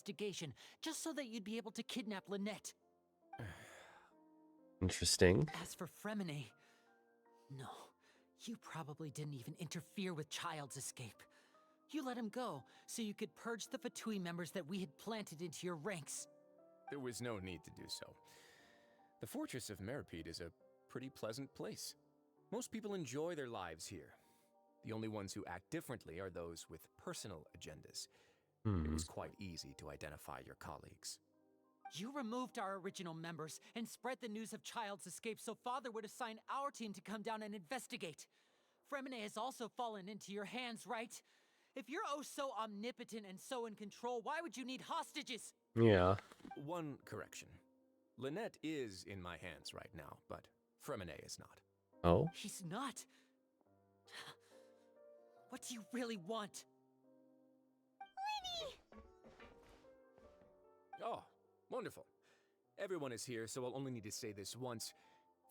investigation, just so that you'd be able to kidnap Lynette. Interesting. As for Fremine, no, you probably didn't even interfere with Child's escape. You let him go, so you could purge the Fatui members that we had planted into your ranks. There was no need to do so. The Fortress of Meripede is a pretty pleasant place. Most people enjoy their lives here. The only ones who act differently are those with personal agendas. It was quite easy to identify your colleagues. You removed our original members and spread the news of Child's escape so Father would assign our team to come down and investigate. Fremine has also fallen into your hands, right? If you're oh so omnipotent and so in control, why would you need hostages? Yeah. One correction. Lynette is in my hands right now, but Fremine is not. Oh? He's not. What do you really want? Oh, wonderful. Everyone is here, so I'll only need to say this once.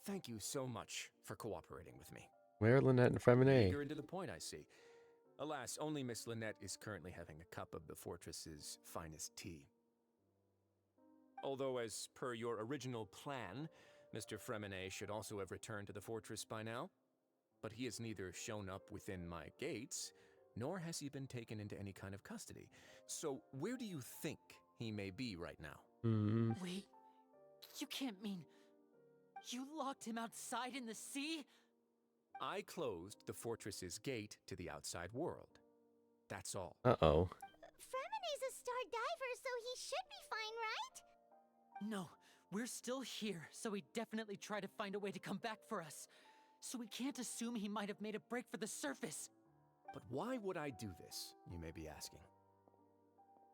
Thank you so much for cooperating with me. Where are Lynette and Fremine? Eager into the point, I see. Alas, only Miss Lynette is currently having a cup of the fortress's finest tea. Although, as per your original plan, Mr. Fremine should also have returned to the fortress by now. But he has neither shown up within my gates, nor has he been taken into any kind of custody. So where do you think he may be right now? Wait, you can't mean you locked him outside in the sea? I closed the fortress's gate to the outside world. That's all. Uh-oh. Fremine's a star diver, so he should be fine, right? No, we're still here, so he definitely tried to find a way to come back for us. So we can't assume he might have made a break for the surface. But why would I do this, you may be asking?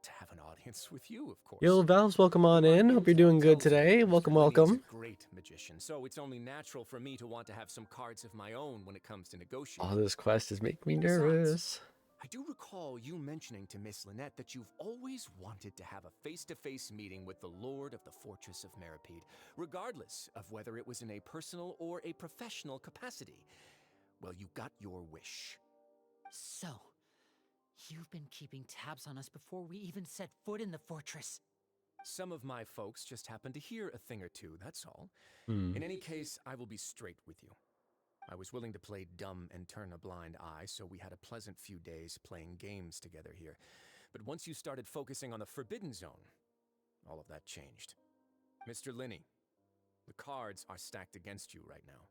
To have an audience with you, of course. Yo, Valves, welcome on in. Hope you're doing good today. Welcome, welcome. He's a great magician, so it's only natural for me to want to have some cards of my own when it comes to negotiating. All this quest is making me nervous. I do recall you mentioning to Miss Lynette that you've always wanted to have a face-to-face meeting with the Lord of the Fortress of Meripede, regardless of whether it was in a personal or a professional capacity. Well, you got your wish. So, you've been keeping tabs on us before we even set foot in the fortress. Some of my folks just happened to hear a thing or two, that's all. In any case, I will be straight with you. I was willing to play dumb and turn a blind eye, so we had a pleasant few days playing games together here. But once you started focusing on the Forbidden Zone, all of that changed. Mr. Linney, the cards are stacked against you right now.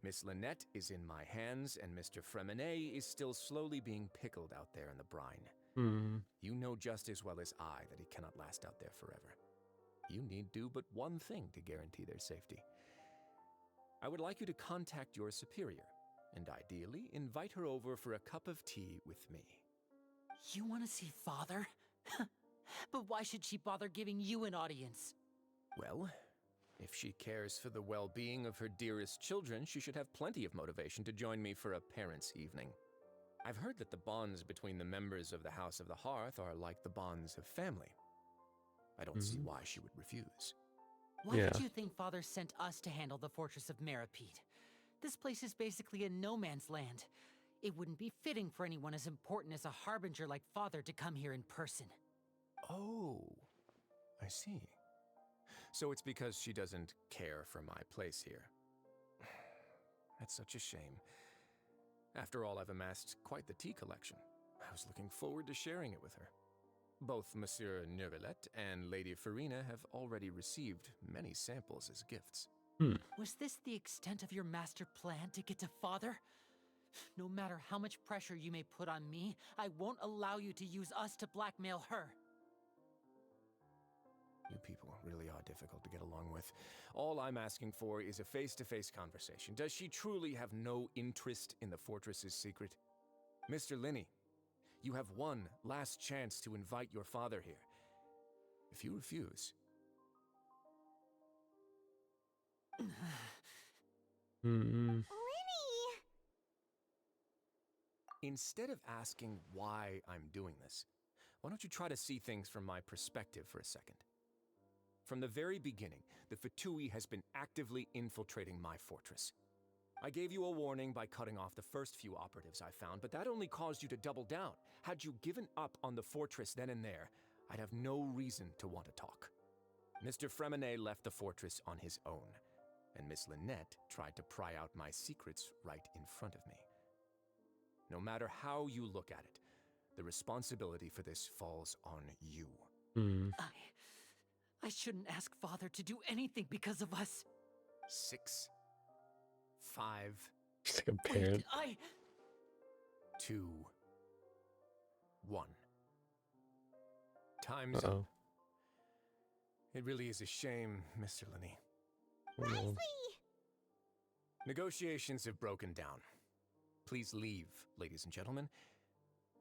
Miss Lynette is in my hands, and Mr. Fremine is still slowly being pickled out there in the brine. You know just as well as I that he cannot last out there forever. You need do but one thing to guarantee their safety. I would like you to contact your superior, and ideally invite her over for a cup of tea with me. You want to see Father? But why should she bother giving you an audience? Well, if she cares for the well-being of her dearest children, she should have plenty of motivation to join me for a parents' evening. I've heard that the bonds between the members of the House of the Hearth are like the bonds of family. I don't see why she would refuse. Why did you think Father sent us to handle the Fortress of Meripede? This place is basically a no-man's land. It wouldn't be fitting for anyone as important as a harbinger like Father to come here in person. Oh, I see. So it's because she doesn't care for my place here. That's such a shame. After all, I've amassed quite the tea collection. I was looking forward to sharing it with her. Both Monsieur Neuvillette and Lady Farina have already received many samples as gifts. Was this the extent of your master plan to get to Father? No matter how much pressure you may put on me, I won't allow you to use us to blackmail her. You people really are difficult to get along with. All I'm asking for is a face-to-face conversation. Does she truly have no interest in the fortress's secret? Mr. Linney, you have one last chance to invite your father here. If you refuse... Linny! Instead of asking why I'm doing this, why don't you try to see things from my perspective for a second? From the very beginning, the Fatui has been actively infiltrating my fortress. I gave you a warning by cutting off the first few operatives I found, but that only caused you to double down. Had you given up on the fortress then and there, I'd have no reason to want to talk. Mr. Freminet left the fortress on his own, and Miss Lynette tried to pry out my secrets right in front of me. No matter how you look at it, the responsibility for this falls on you. Hmm. I shouldn't ask Father to do anything because of us. 6, 5, Just like a parent. Wait, 2, 1. Time's Uh-oh. up. It really is a shame, Mr. Linney. Oh. Negotiations have broken down. Please leave, ladies and gentlemen.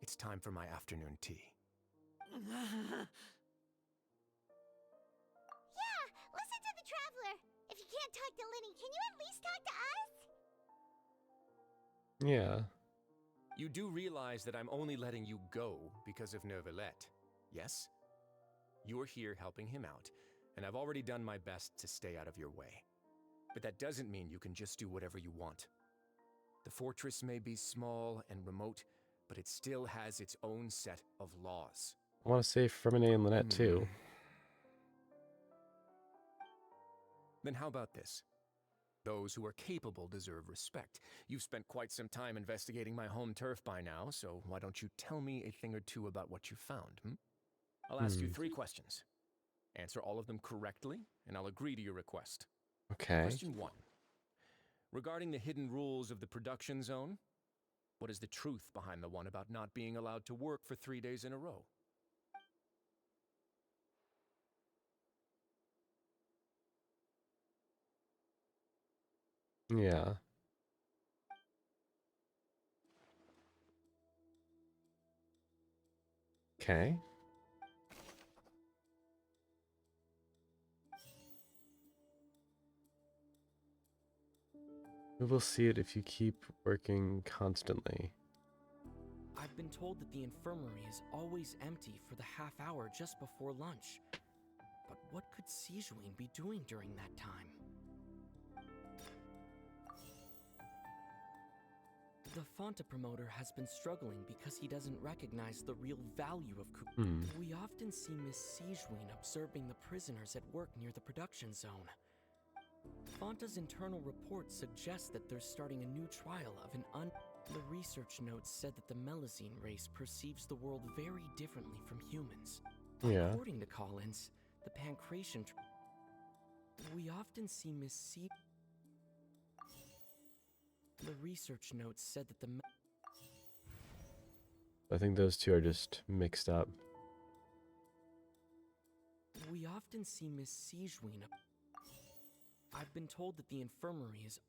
It's time for my afternoon tea. Yeah, listen to the Traveler. If you can't talk to Linny, can you at least talk to us? Yeah. You do realize that I'm only letting you go because of Neuvillette, yes? You're here helping him out, and I've already done my best to stay out of your way. But that doesn't mean you can just do whatever you want. The fortress may be small and remote, but it still has its own set of laws. I want to say Freminet and Lynette too. Then how about this? Those who are capable deserve respect. You've spent quite some time investigating my home turf by now, so why don't you tell me a thing or two about what you found, I'll ask you 3 questions. Answer all of them correctly, and I'll agree to your request. Okay. Question 1. Regarding the hidden rules of the production zone, what is the truth behind the one about not being allowed to work for 3 days in a row? Yeah. Okay. We will see it if you keep working constantly. I've been told that the infirmary is always empty for the half hour just before lunch. But what could Sijuin be doing during that time? The Fonta promoter has been struggling because he doesn't recognize the real value of We often see Miss Sijuin observing the prisoners at work near the production zone. Fonta's internal report suggests that they're starting a new trial of The research notes said that the Melazine race perceives the world very differently from humans. Yeah. According to Collins, the Pancration we often see Miss C. The research notes said that the I think those two are just mixed up. We often see Miss Sijuin. I've been told that the infirmary is.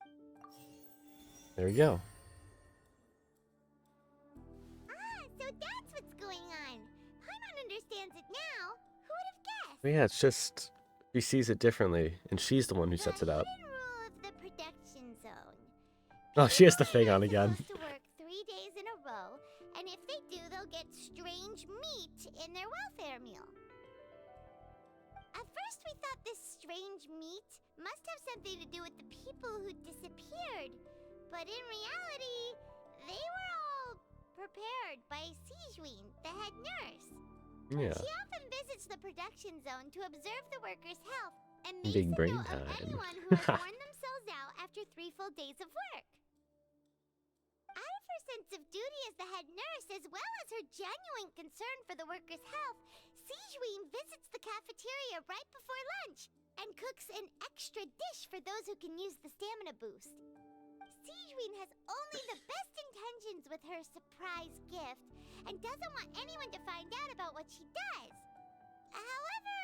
There we go. Ah, so that's what's going on. Paimon understands it now. Who would have guessed? But yeah, it's just she sees it differently, and she's the one who sets it up. The hidden rule of the production zone. Oh, she has the People thing on are again. supposed to work 3 days in a row, and if they do, they'll get strange meat in their welfare meal. At first, we thought this strange meat must have something to do with the people who disappeared, but in reality, they were all prepared by Sijuin, the head nurse. Yeah. She often visits the production zone to observe the workers' health and Big makes a brain note of time. anyone who has worn themselves out after 3 full days of work. Out of her sense of duty as the head nurse, as well as her genuine concern for the workers' health, Sijuin visits the cafeteria right before lunch and cooks an extra dish for those who can use the stamina boost. Sijuin has only the best intentions with her surprise gift and doesn't want anyone to find out about what she does. However,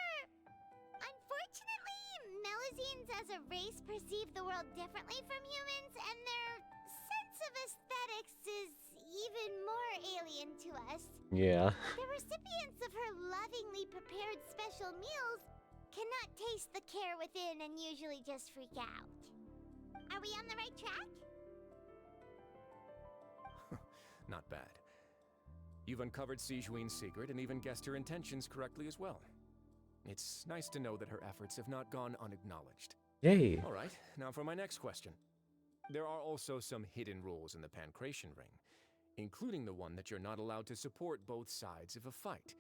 unfortunately, Melazines as a race perceive the world differently from humans, and their sense of aesthetics is even more alien to us. Yeah. The recipients of her lovingly prepared special meals cannot taste the care within and usually just freak out. Are we on the right track? Not bad. You've uncovered Sijuin's secret and even guessed her intentions correctly as well. It's nice to know that her efforts have not gone unacknowledged. Yay. All right, now for my next question. There are also some hidden rules in the Pancration Ring, including the one that you're not allowed to support both sides of a fight.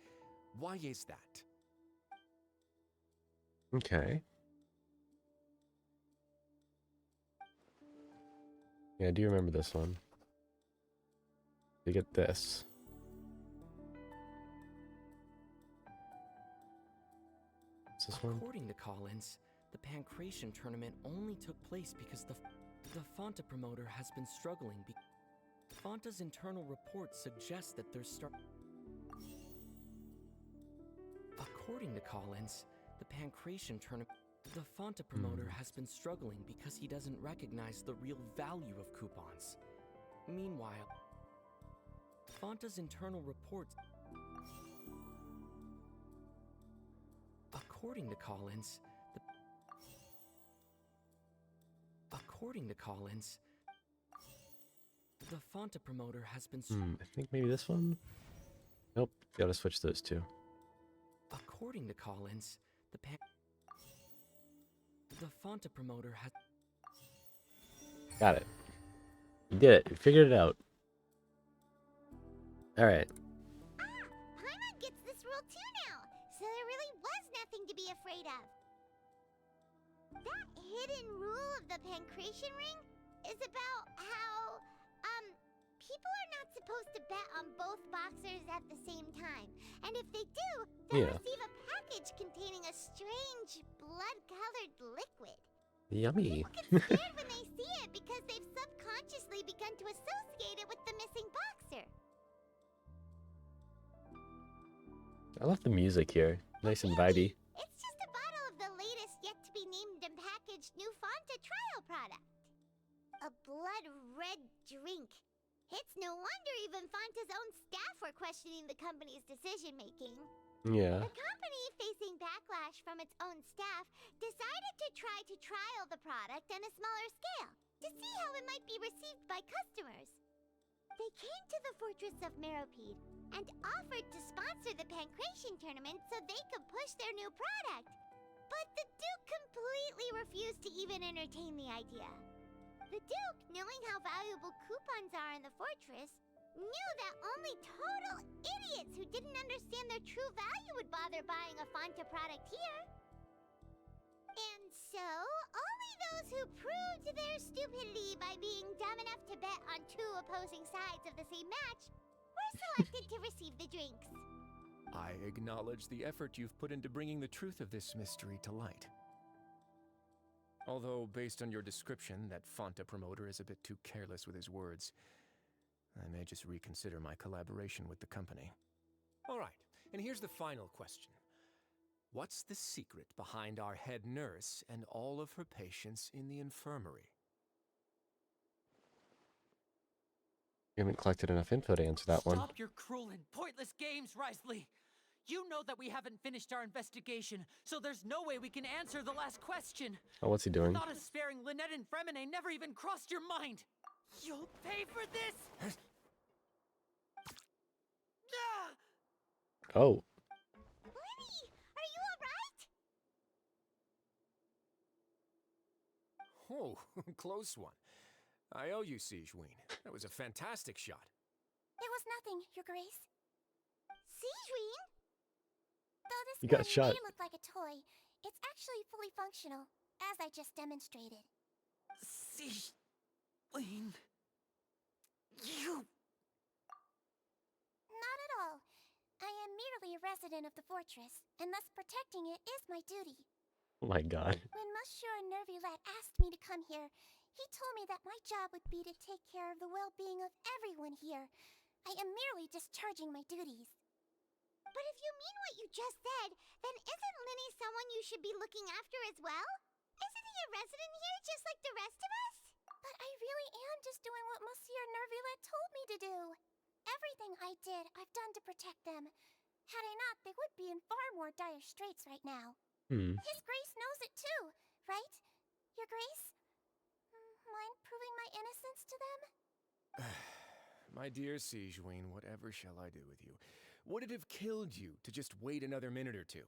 Why is that? Okay. Yeah, I do remember this one. You get this. What's this one? According to Collins, the Pancration tournament only took place because the Fonta promoter has been struggling. Fonta's internal reports suggest that there's According to Collins, the Pancration tournament. The Fonta promoter has been struggling because he doesn't recognize the real value of coupons. Meanwhile, Fonta's internal reports. According to Collins, the Fonta promoter has been. I think maybe this one. Nope. Gotta switch those two. According to Collins, the Fonta promoter has. Got it. You did it. You figured it out. All right. Paimon gets this rule too now, so there really was nothing to be afraid of. That hidden rule of the Pancration ring is about how, people are not supposed to bet on both boxers at the same time. And if they do, they'll receive a package containing a strange blood-colored liquid. Yummy. People get scared when they see it because they've subconsciously begun to associate it with the missing boxer. I love the music here. Nice and vibey. It's just a bottle of the latest yet-to-be-named and packaged new Fonta trial product. A blood-red drink. It's no wonder even Fonta's own staff were questioning the company's decision-making. Yeah. The company, facing backlash from its own staff, decided to try to trial the product on a smaller scale to see how it might be received by customers. They came to the Fortress of Meropide and offered to sponsor the Pancration tournament so they could push their new product. But the Duke completely refused to even entertain the idea. The Duke, knowing how valuable coupons are in the fortress, knew that only total idiots who didn't understand their true value would bother buying a Fonta product here. And so, only those who proved their stupidity by being dumb enough to bet on two opposing sides of the same match were selected to receive the drinks. I acknowledge the effort you've put into bringing the truth of this mystery to light. Although, based on your description, that Fonta promoter is a bit too careless with his words, I may just reconsider my collaboration with the company. All right, and here's the final question. What's the secret behind our head nurse and all of her patients in the infirmary? You haven't collected enough info to answer that one. Stop your cruel and pointless games, Risley! You know that we haven't finished our investigation, so there's no way we can answer the last question. Oh, what's he doing? Thought of sparing Lynette and Fremine never even crossed your mind. You'll pay for this! Ah! Oh. Lenny, are you alright? Oh, close one. I owe you, Sigewinne. That was a fantastic shot. It was nothing, Your Grace. Sigewinne? Though this You got gun shot. may look like a toy, it's actually fully functional, as I just demonstrated. Sigewinne... You... Not at all. I am merely a resident of the fortress, and thus protecting it is my duty. Oh my god. When Monsieur Nervulette asked me to come here, he told me that my job would be to take care of the well-being of everyone here. I am merely discharging my duties. But if you mean what you just said, then isn't Linny someone you should be looking after as well? Isn't he a resident here just like the rest of us? But I really am just doing what Monsieur Nervulette told me to do. Everything I did, I've done to protect them. Had I not, they would be in far more dire straits right now. His Grace knows it too, right? Your Grace? Mind proving my innocence to them? My dear Sigewinne, whatever shall I do with you? Would it have killed you to just wait another minute or two?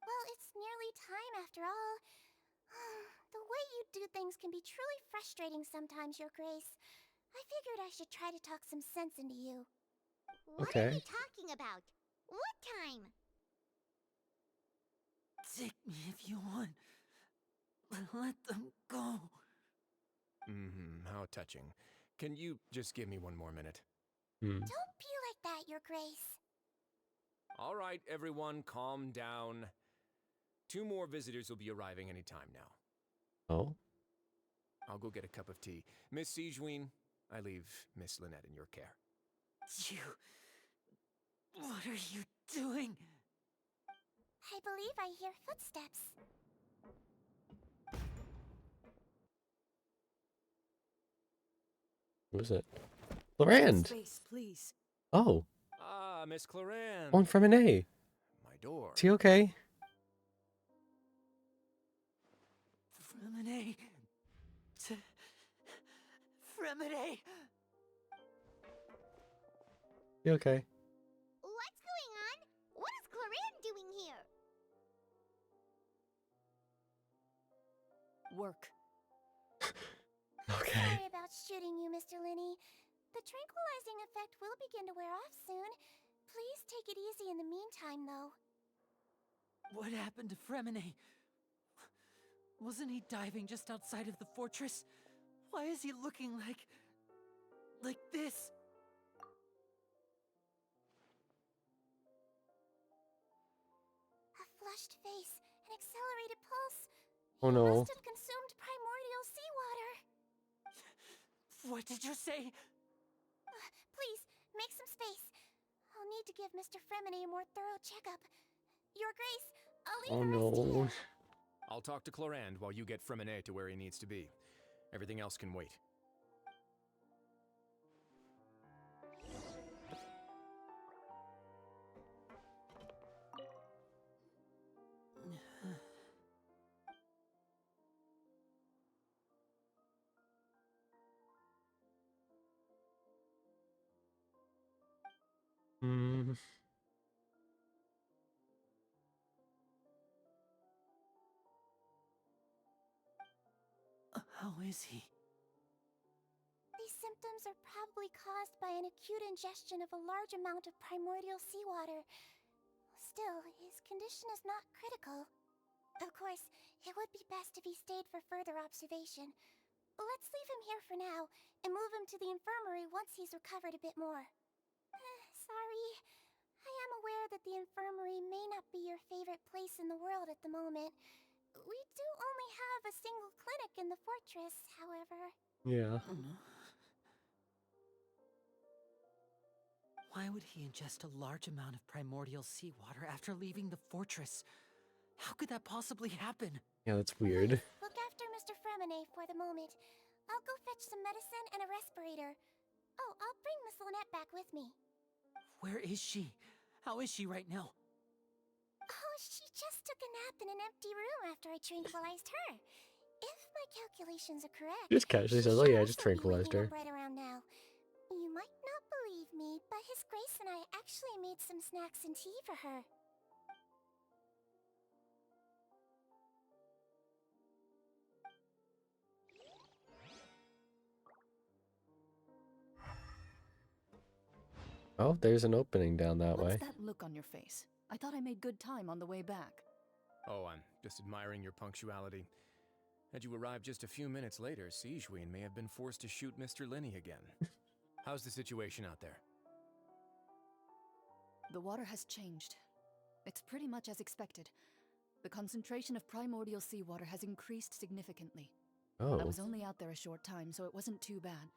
Well, it's nearly time after all. The way you do things can be truly frustrating sometimes, Your Grace. I figured I should try to talk some sense into you. What are Okay. you talking about? What time? Take me if you want. Let them go. How touching. Can you just give me one more minute? Hmm. Don't be like that, Your Grace. All right, everyone, calm down. 2 more visitors will be arriving any time now. Oh. I'll go get a cup of tea. Miss Sigewinne, I leave Miss Lynette in your care. You... What are you doing? I believe I hear footsteps. Who is it? Clorinde! Space, please. Oh. Ah, Miss Clorinde. One from an A. My door. Is he okay? Freminet... Freminet... He okay? What's going on? What is Clorinde doing here? Work. Okay. Sorry about shooting you, Mr. Linny. The tranquilizing effect will begin to wear off soon. Please take it easy in the meantime, though. What happened to Freminet? Wasn't he diving just outside of the fortress? Why is he looking like this? A flushed face, an accelerated pulse. Oh He no. must have consumed primordial seawater. What did you say? Please, make some space. I'll need to give Mr. Freminet a more thorough checkup. Your Grace, I'll leave Oh the rest to no. you. I'll talk to Clorinde while you get Freminet to where he needs to be. Everything else can wait. Hmm. How is he? These symptoms are probably caused by an acute ingestion of a large amount of primordial seawater. Still, his condition is not critical. Of course, it would be best if he stayed for further observation. Let's leave him here for now, and move him to the infirmary once he's recovered a bit more. Sorry. I am aware that the infirmary may not be your favorite place in the world at the moment. We do only have a single clinic in the fortress, however. Yeah. Why would he ingest a large amount of primordial seawater after leaving the fortress? How could that possibly happen? Yeah, that's weird. Look after Mr. Freminet for the moment. I'll go fetch some medicine and a respirator. Oh, I'll bring Miss Lynette back with me. Where is she? How is she right now? Oh, she just took a nap in an empty room after I tranquilized her. If my calculations are correct, Just casually says, she "Oh should yeah, I just also be tranquilized waking her." up right around now. You might not believe me, but His Grace and I actually made some snacks and tea for her. Oh, there's an opening down that What's way. that look on your face? I thought I made good time on the way back. Oh, I'm just admiring your punctuality. Had you arrived just a few minutes later, Sigewinne may have been forced to shoot Mr. Linny again. How's the situation out there? The water has changed. It's pretty much as expected. The concentration of primordial seawater has increased significantly. I Oh. was only out there a short time, so it wasn't too bad.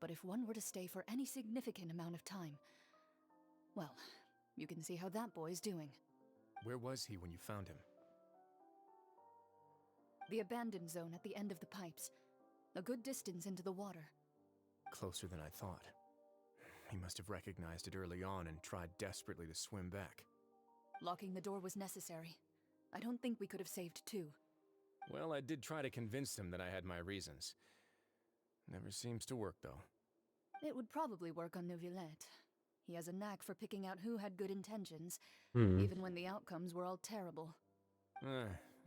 But if one were to stay for any significant amount of time, well, you can see how that boy's doing. Where was he when you found him? The abandoned zone at the end of the pipes. A good distance into the water. Closer than I thought. He must have recognized it early on and tried desperately to swim back. Locking the door was necessary. I don't think we could have saved two. Well, I did try to convince him that I had my reasons. Never seems to work, though. It would probably work on Neuvillette. He has a knack for picking out who had good intentions, Hmm. even when the outcomes were all terrible.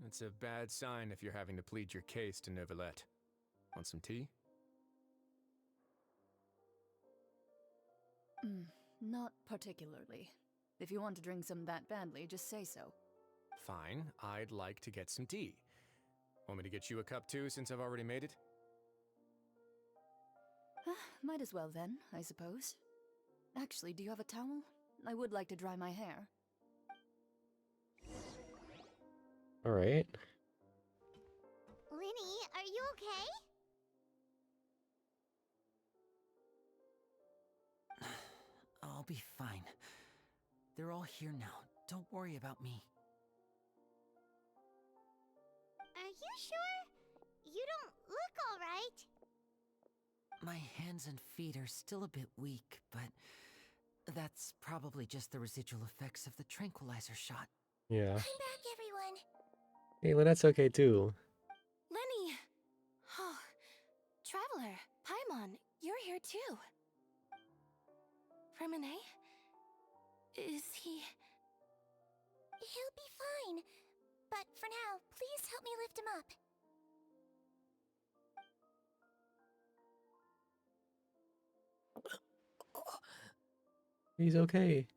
It's a bad sign if you're having to plead your case to Neuvillette. Want some tea? Not particularly. If you want to drink some that badly, just say so. Fine, I'd like to get some tea. Want me to get you a cup too, since I've already made it? Might as well then, I suppose. Actually, do you have a towel? I would like to dry my hair. All right. Linny, are you okay? I'll be fine. They're all here now. Don't worry about me. Are you sure? You don't look alright. My hands and feet are still a bit weak, but that's probably just the residual effects of the tranquilizer shot. Yeah. I'm back, everyone. Hey, Lynette's okay too. Lenny! Oh, Traveler, Paimon, you're here too. Freminet? Is he... He'll be fine. But for now, please help me lift him up. He's okay.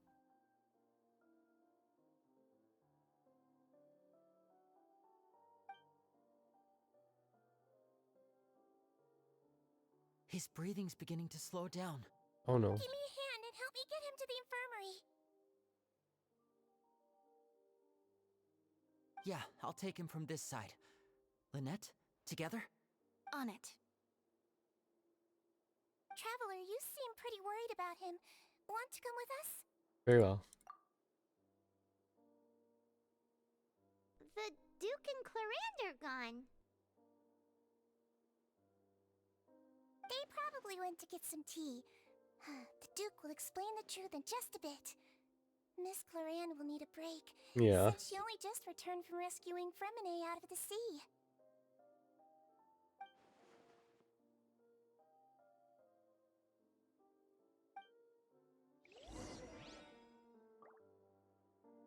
His breathing's beginning to slow down. Oh no. Give me a hand and help me get him to the infirmary. Yeah, I'll take him from this side. Lynette, together? On it. Traveler, you seem pretty worried about him. Want to come with us? Very well. The Duke and Clarander gone. They probably went to get some tea. The Duke will explain the truth in just a bit. Miss Clarande will need a break. Yeah. Since she only just returned from rescuing Freminet out of the sea.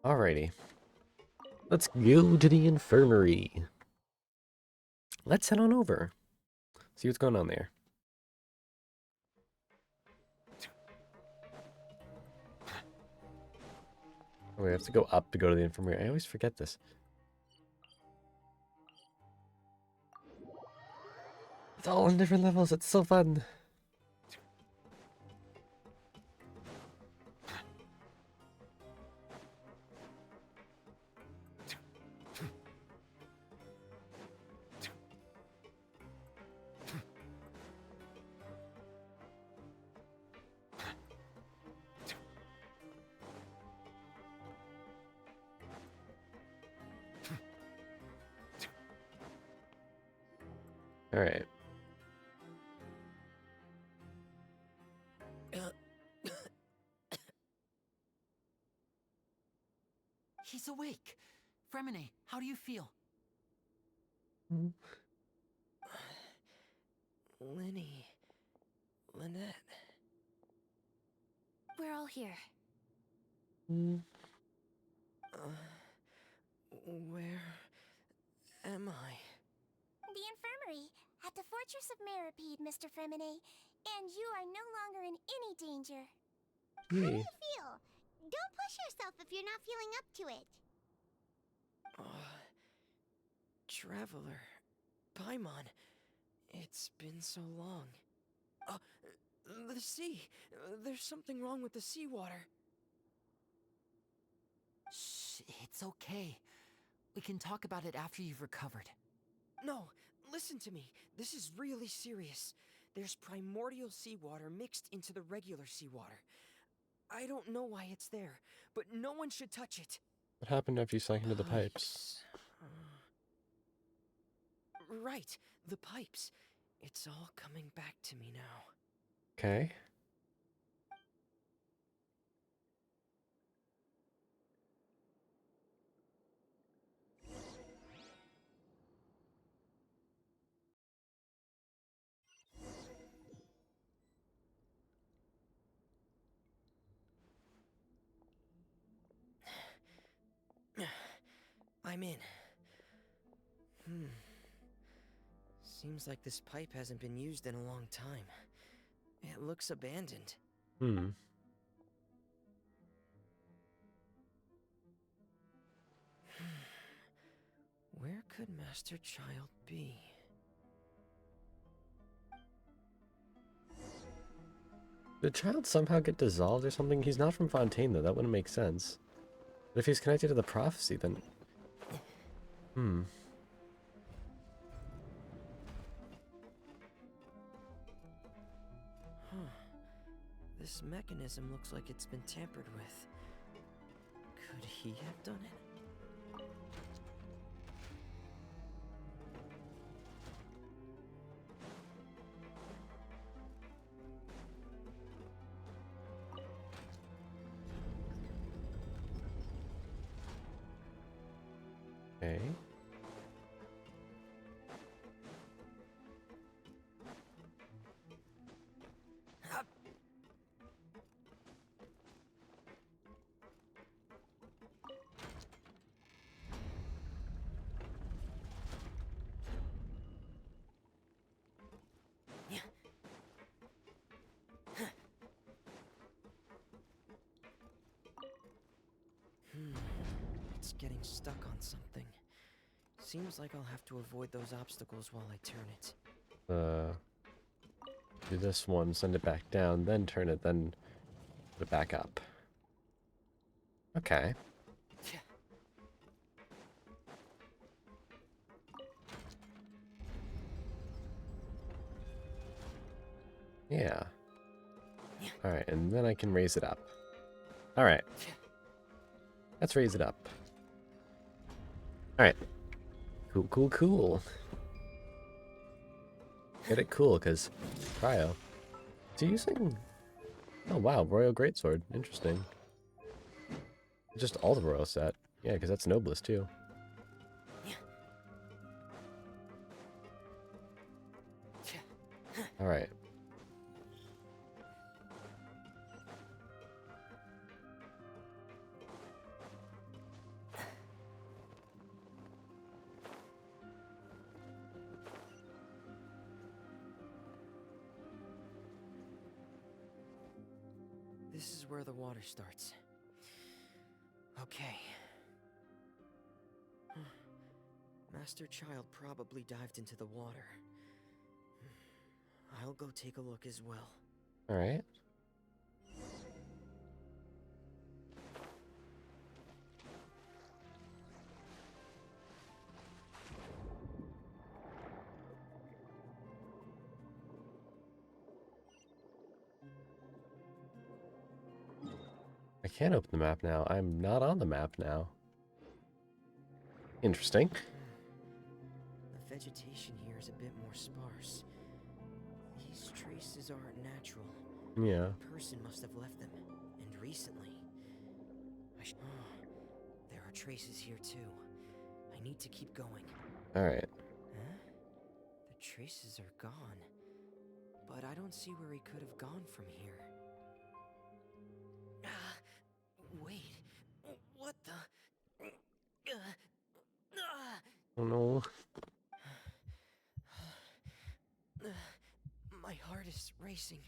Alrighty. Let's go to the infirmary. Let's head on over. See what's going on there. Oh, we have to go up to go to the infirmary. I always forget this. It's all on different levels. It's so fun. All right. He's awake. Freminet, how do you feel? Lenny. Lynette. We're all here. Where am I? The infirmary, at the Fortress of Meripede, Mr. Freminet. And you are no longer in any danger. How do Yay. you feel? Don't push yourself if you're not feeling up to it. Traveler. Paimon. It's been so long. The sea. There's something wrong with the seawater. Shh, it's okay. We can talk about it after you've recovered. No, listen to me. This is really serious. There's primordial seawater mixed into the regular seawater. I don't know why it's there, but no one should touch it. What happened after you sank into the pipes? Right, the pipes. It's all coming back to me now. Okay. I'm in. Seems like this pipe hasn't been used in a long time. It looks abandoned. could Master Child be? Did Child somehow get dissolved or something? He's not from Fontaine, though. That wouldn't make sense. But if he's connected to the prophecy, then... This mechanism looks like it's been tampered with. Could he have done it? Okay. It's getting stuck on something. Seems like I'll have to avoid those obstacles while I turn it. Do this one, send it back down, then turn it, then put it back up. Okay. Yeah. Alright, and then I can raise it up. Alright. Let's raise it up. Alright. Cool, cool, cool. Get it cool, because Cryo. Is he using... Oh, wow, Royal Greatsword. Interesting. Just all the Royal set. Yeah, because that's Noblest, too. Alright. This is where the water starts. Okay. Master Child probably dived into the water. I'll go take a look as well. Alright. I can't open the map now. I'm not on the map now. Interesting. The vegetation here is a bit more sparse. These traces aren't natural. Yeah. A person must have left them, and recently. There are traces here too. I need to keep going. Alright. Huh? The traces are gone. But I don't see where he could have gone from here. Wait. What the? Oh no. My heart is racing,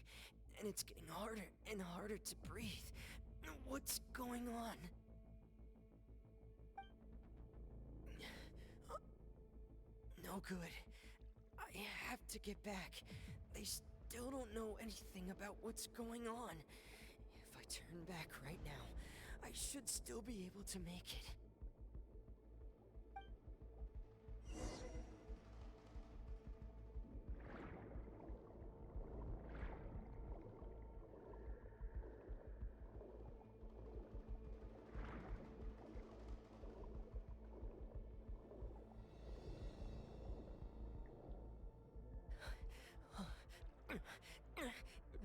and it's getting harder and harder to breathe. What's going on? No good. I have to get back. They still don't know anything about what's going on. If I turn back right now, I should still be able to make it.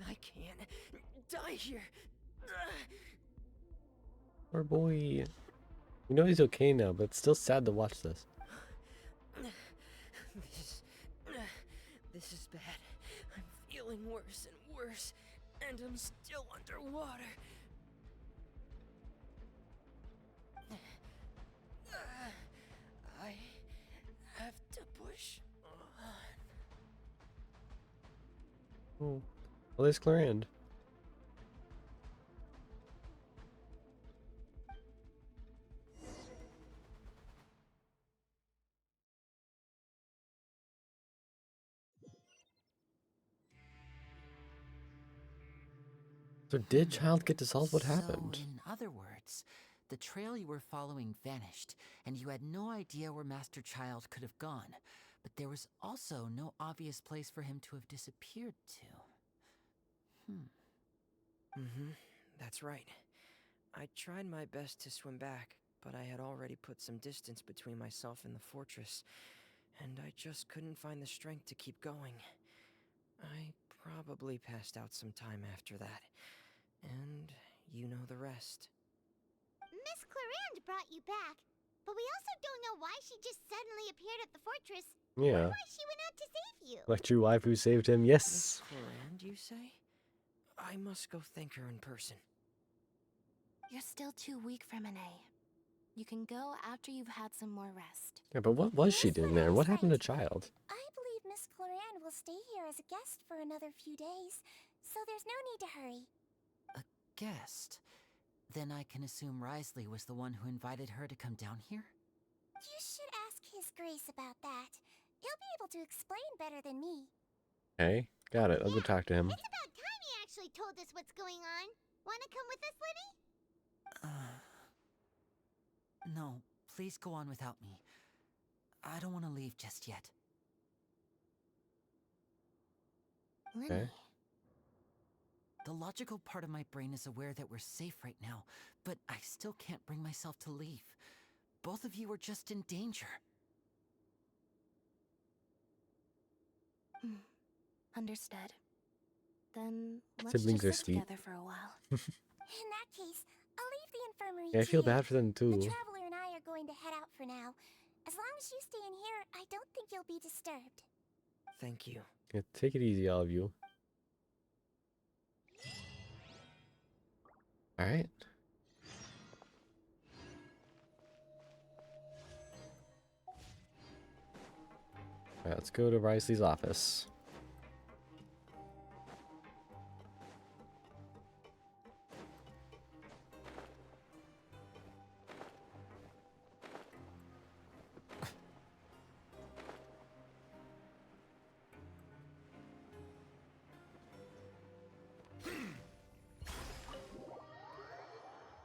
I can't die here. Poor boy. You know he's okay now, but it's still sad to watch this. This is bad. I'm feeling worse and worse, and I'm still underwater. I have to push on. Oh. Well, there's Clarand. So did Child get dissolved? What happened? So, in other words, the trail you were following vanished, and you had no idea where Master Child could have gone. But there was also no obvious place for him to have disappeared to. That's right. I tried my best to swim back, but I had already put some distance between myself and the fortress, and I just couldn't find the strength to keep going. I probably passed out some time after that, and you know the rest. Miss Clarande brought you back, but we also don't know why she just suddenly appeared at the fortress. Yeah. Or why she went out to save you. Like true waifu saved him, Miss yes. Clarande, you say? I must go thank her in person. You're still too weak, Fremine. You can go after you've had some more rest. Yeah, but what was she doing there? What happened to Child? I believe Miss Clarande will stay here as a guest for another few days, so there's no need to hurry. A guest? Then I can assume Risley was the one who invited her to come down here? You should ask His Grace about that. He'll be able to explain better than me. Okay, got it. I'll go talk to him. It's about time he actually told us what's going on. Wanna come with us, Lenny? No, please go on without me. I don't want to leave just yet. Lenny, Okay. The logical part of my brain is aware that we're safe right now, but I still can't bring myself to leave. Both of you are just in danger. understood. Then let's Siblings just are sit sweet. together for a while. In that case, I'll leave the infirmary Yeah, I to feel you. bad for them The too. Traveler and I are going to head out for now. As long as you stay in here, I don't think you'll be disturbed. Thank you. Yeah, take it easy, all of you. Alright. Alright, let's go to Risley's office.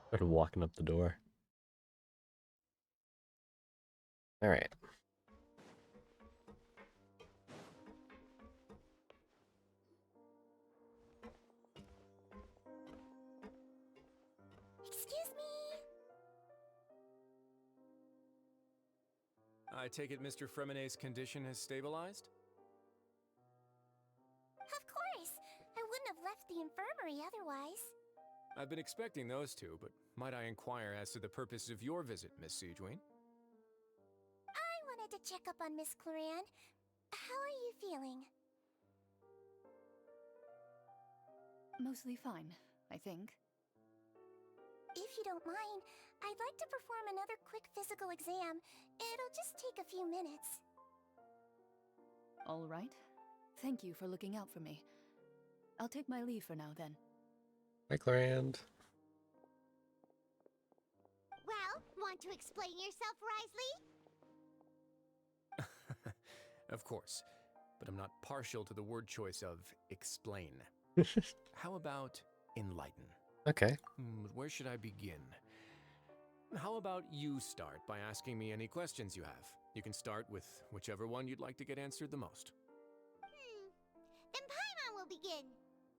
Started walking up the door. Alright. Excuse me. I take it Mr. Fremine's condition has stabilized? Of course. I wouldn't have left the infirmary otherwise. I've been expecting those two, but might I inquire as to the purpose of your visit, Miss Sigewinne? I wanted to check up on Miss Clarande. How are you feeling? Mostly fine, I think. If you don't mind, I'd like to perform another quick physical exam. It'll just take a few minutes. All right. Thank you for looking out for me. I'll take my leave for now then. Hi, Clarande. Well, want to explain yourself, Risley? Of course, but I'm not partial to the word choice of explain. How about enlighten? Okay. But where should I begin? How about you start by asking me any questions you have? You can start with whichever one you'd like to get answered the most. Then Paimon will begin.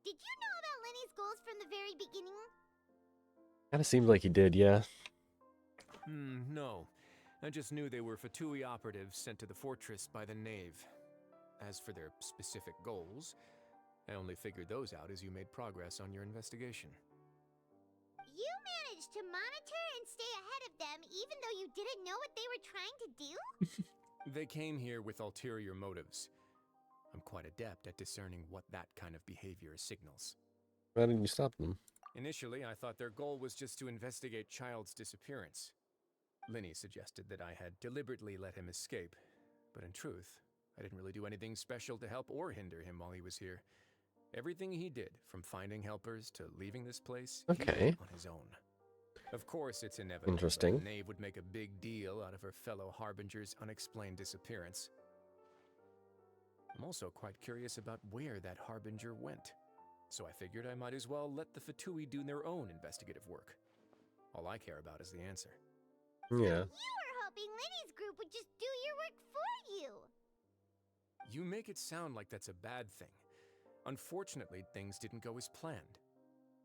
Did you know about Lenny's goals from the very beginning? Kinda seemed like he did, yeah. No. I just knew they were Fatui operatives sent to the fortress by the Knave. As for their specific goals, I only figured those out as you made progress on your investigation. You managed to monitor and stay ahead of them even though you didn't know what they were trying to do? They came here with ulterior motives. I'm quite adept at discerning what that kind of behavior signals. Why didn't you stop them? Initially, I thought their goal was just to investigate Child's disappearance. Linny suggested that I had deliberately let him escape, but in truth, I didn't really do anything special to help or hinder him while he was here. Everything he did, from finding helpers to leaving this place, he Okay. did on his own. Of course, it's inevitable Interesting. that the Knave would make a big deal out of her fellow Harbinger's unexplained disappearance. I'm also quite curious about where that Harbinger went. So I figured I might as well let the Fatui do their own investigative work. All I care about is the answer. Yeah. You were hoping Linny's group would just do your work for you. You make it sound like that's a bad thing. Unfortunately, things didn't go as planned.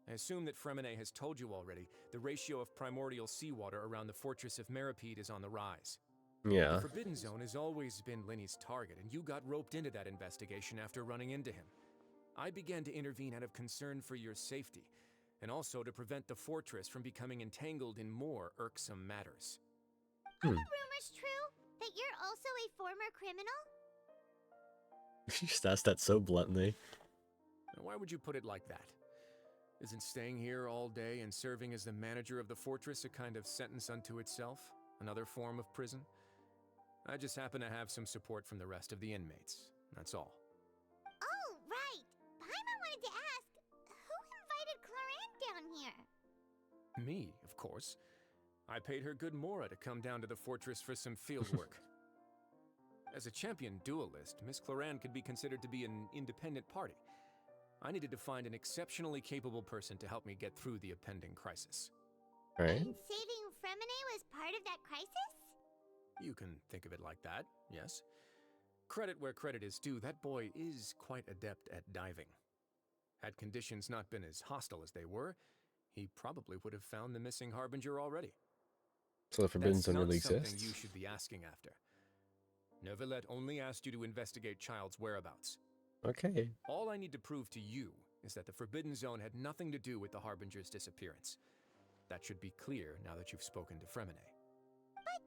I assume that Fremine has told you already, the ratio of primordial seawater around the Fortress of Meripede is on the rise. Yeah. The Forbidden Zone has always been Linny's target, and you got roped into that investigation after running into him. I began to intervene out of concern for your safety, and also to prevent the fortress from becoming entangled in more irksome matters. Are the rumors true that you're also a former criminal? You just asked that so bluntly. Now, why would you put it like that? Isn't staying here all day and serving as the manager of the fortress a kind of sentence unto itself? Another form of prison? I just happen to have some support from the rest of the inmates. That's all. Oh, right. Paimon wanted to ask, who invited Cloran down here? Me, of course. I paid her good mora to come down to the fortress for some field work. As a champion duelist, Miss Cloran could be considered to be an independent party. I needed to find an exceptionally capable person to help me get through the impending crisis. Right? And saving Fremine was part of that crisis? You can think of it like that, yes. Credit where credit is due, that boy is quite adept at diving. Had conditions not been as hostile as they were, he probably would have found the missing Harbinger already. So the Forbidden That's Zone not really something exists? you should be asking after. Neuvillette only asked you to investigate Child's whereabouts. Okay. All I need to prove to you is that the Forbidden Zone had nothing to do with the Harbinger's disappearance. That should be clear now that you've spoken to Fremine. But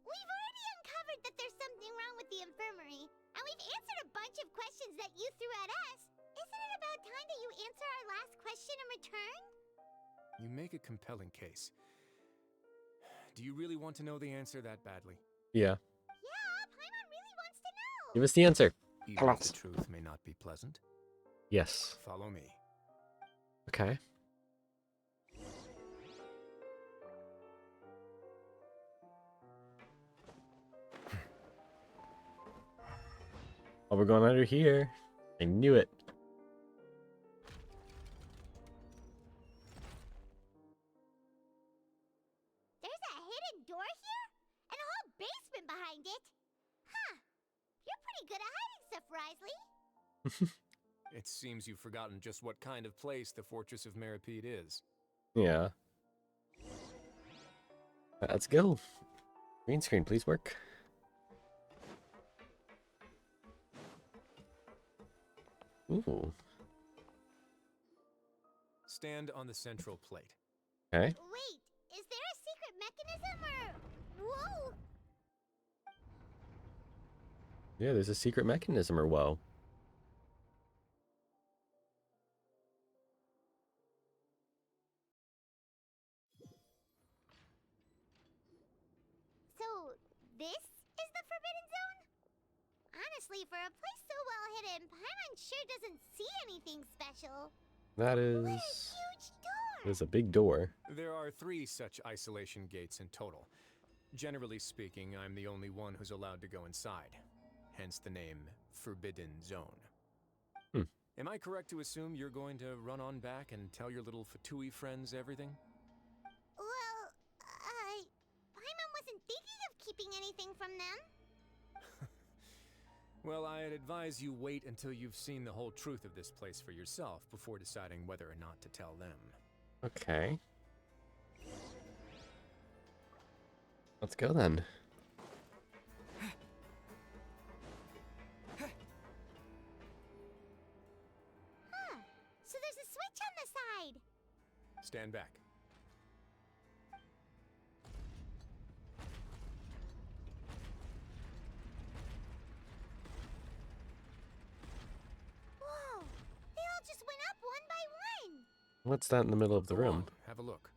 we've already uncovered that there's something wrong with the infirmary, and we've answered a bunch of questions that you threw at us. Isn't it about time that you answer our last question in return? You make a compelling case. Do you really want to know the answer that badly? Yeah. Yeah, Paimon really wants to know. Give us the answer. Even if the truth may not be pleasant, Yes. follow me. Okay. Oh, we're going under here. I knew it. There's a hidden door here? And a whole basement behind it? Huh. You're pretty good at hiding stuff, Wriothesley. It seems you've forgotten just what kind of place the Fortress of Meripede is. Yeah. Let's go. Green screen, please work. Ooh. Stand on the central plate. Okay. Wait, is there a secret mechanism or... Whoa! Yeah, there's a secret mechanism or whoa. So, this is the Forbidden Zone? Honestly, for a place so well hidden, Paimon sure doesn't see anything special. That What a is... huge door! There's a big door. There are 3 such isolation gates in total. Generally speaking, I'm the only one who's allowed to go inside. Hence the name Forbidden Zone. Am I correct to assume you're going to run on back and tell your little Fatui friends everything? Well, Paimon wasn't thinking of keeping anything from them. Well, I'd advise you wait until you've seen the whole truth of this place for yourself before deciding whether or not to tell them. Okay. Let's go then. Huh. So there's a switch on the side. Stand back. Whoa! They all just went up one by one. What's that in the middle of the Go room? on, have a look.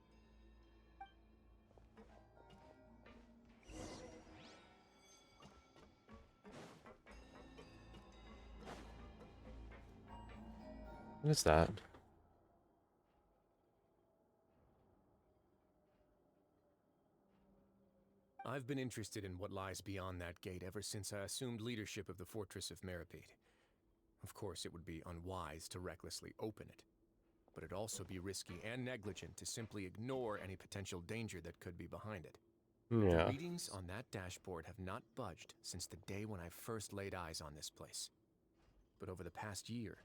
What is that? I've been interested in what lies beyond that gate ever since I assumed leadership of the Fortress of Meripede. Of course, it would be unwise to recklessly open it, but it'd also be risky and negligent to simply ignore any potential danger that could be behind it. The Yeah. readings on that dashboard have not budged since the day when I first laid eyes on this place. But over the past year,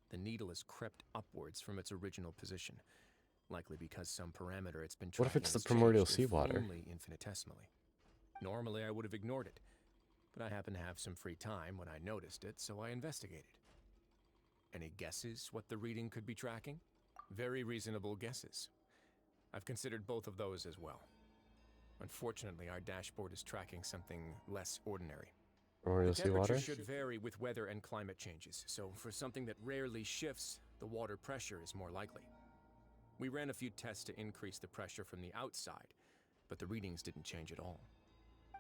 the needle has crept upwards from its original position, likely because some parameter it's been tracking What if it's the has primordial changed, if seawater? only infinitesimally. Normally, I would have ignored it, but I happened to have some free time when I noticed it, so I investigated. Any guesses what the reading could be tracking? Very reasonable guesses. I've considered both of those as well. Unfortunately, our dashboard is tracking something less ordinary. Primordial The temperature seawater? should vary with weather and climate changes, so for something that rarely shifts, the water pressure is more likely. We ran a few tests to increase the pressure from the outside, but the readings didn't change at all.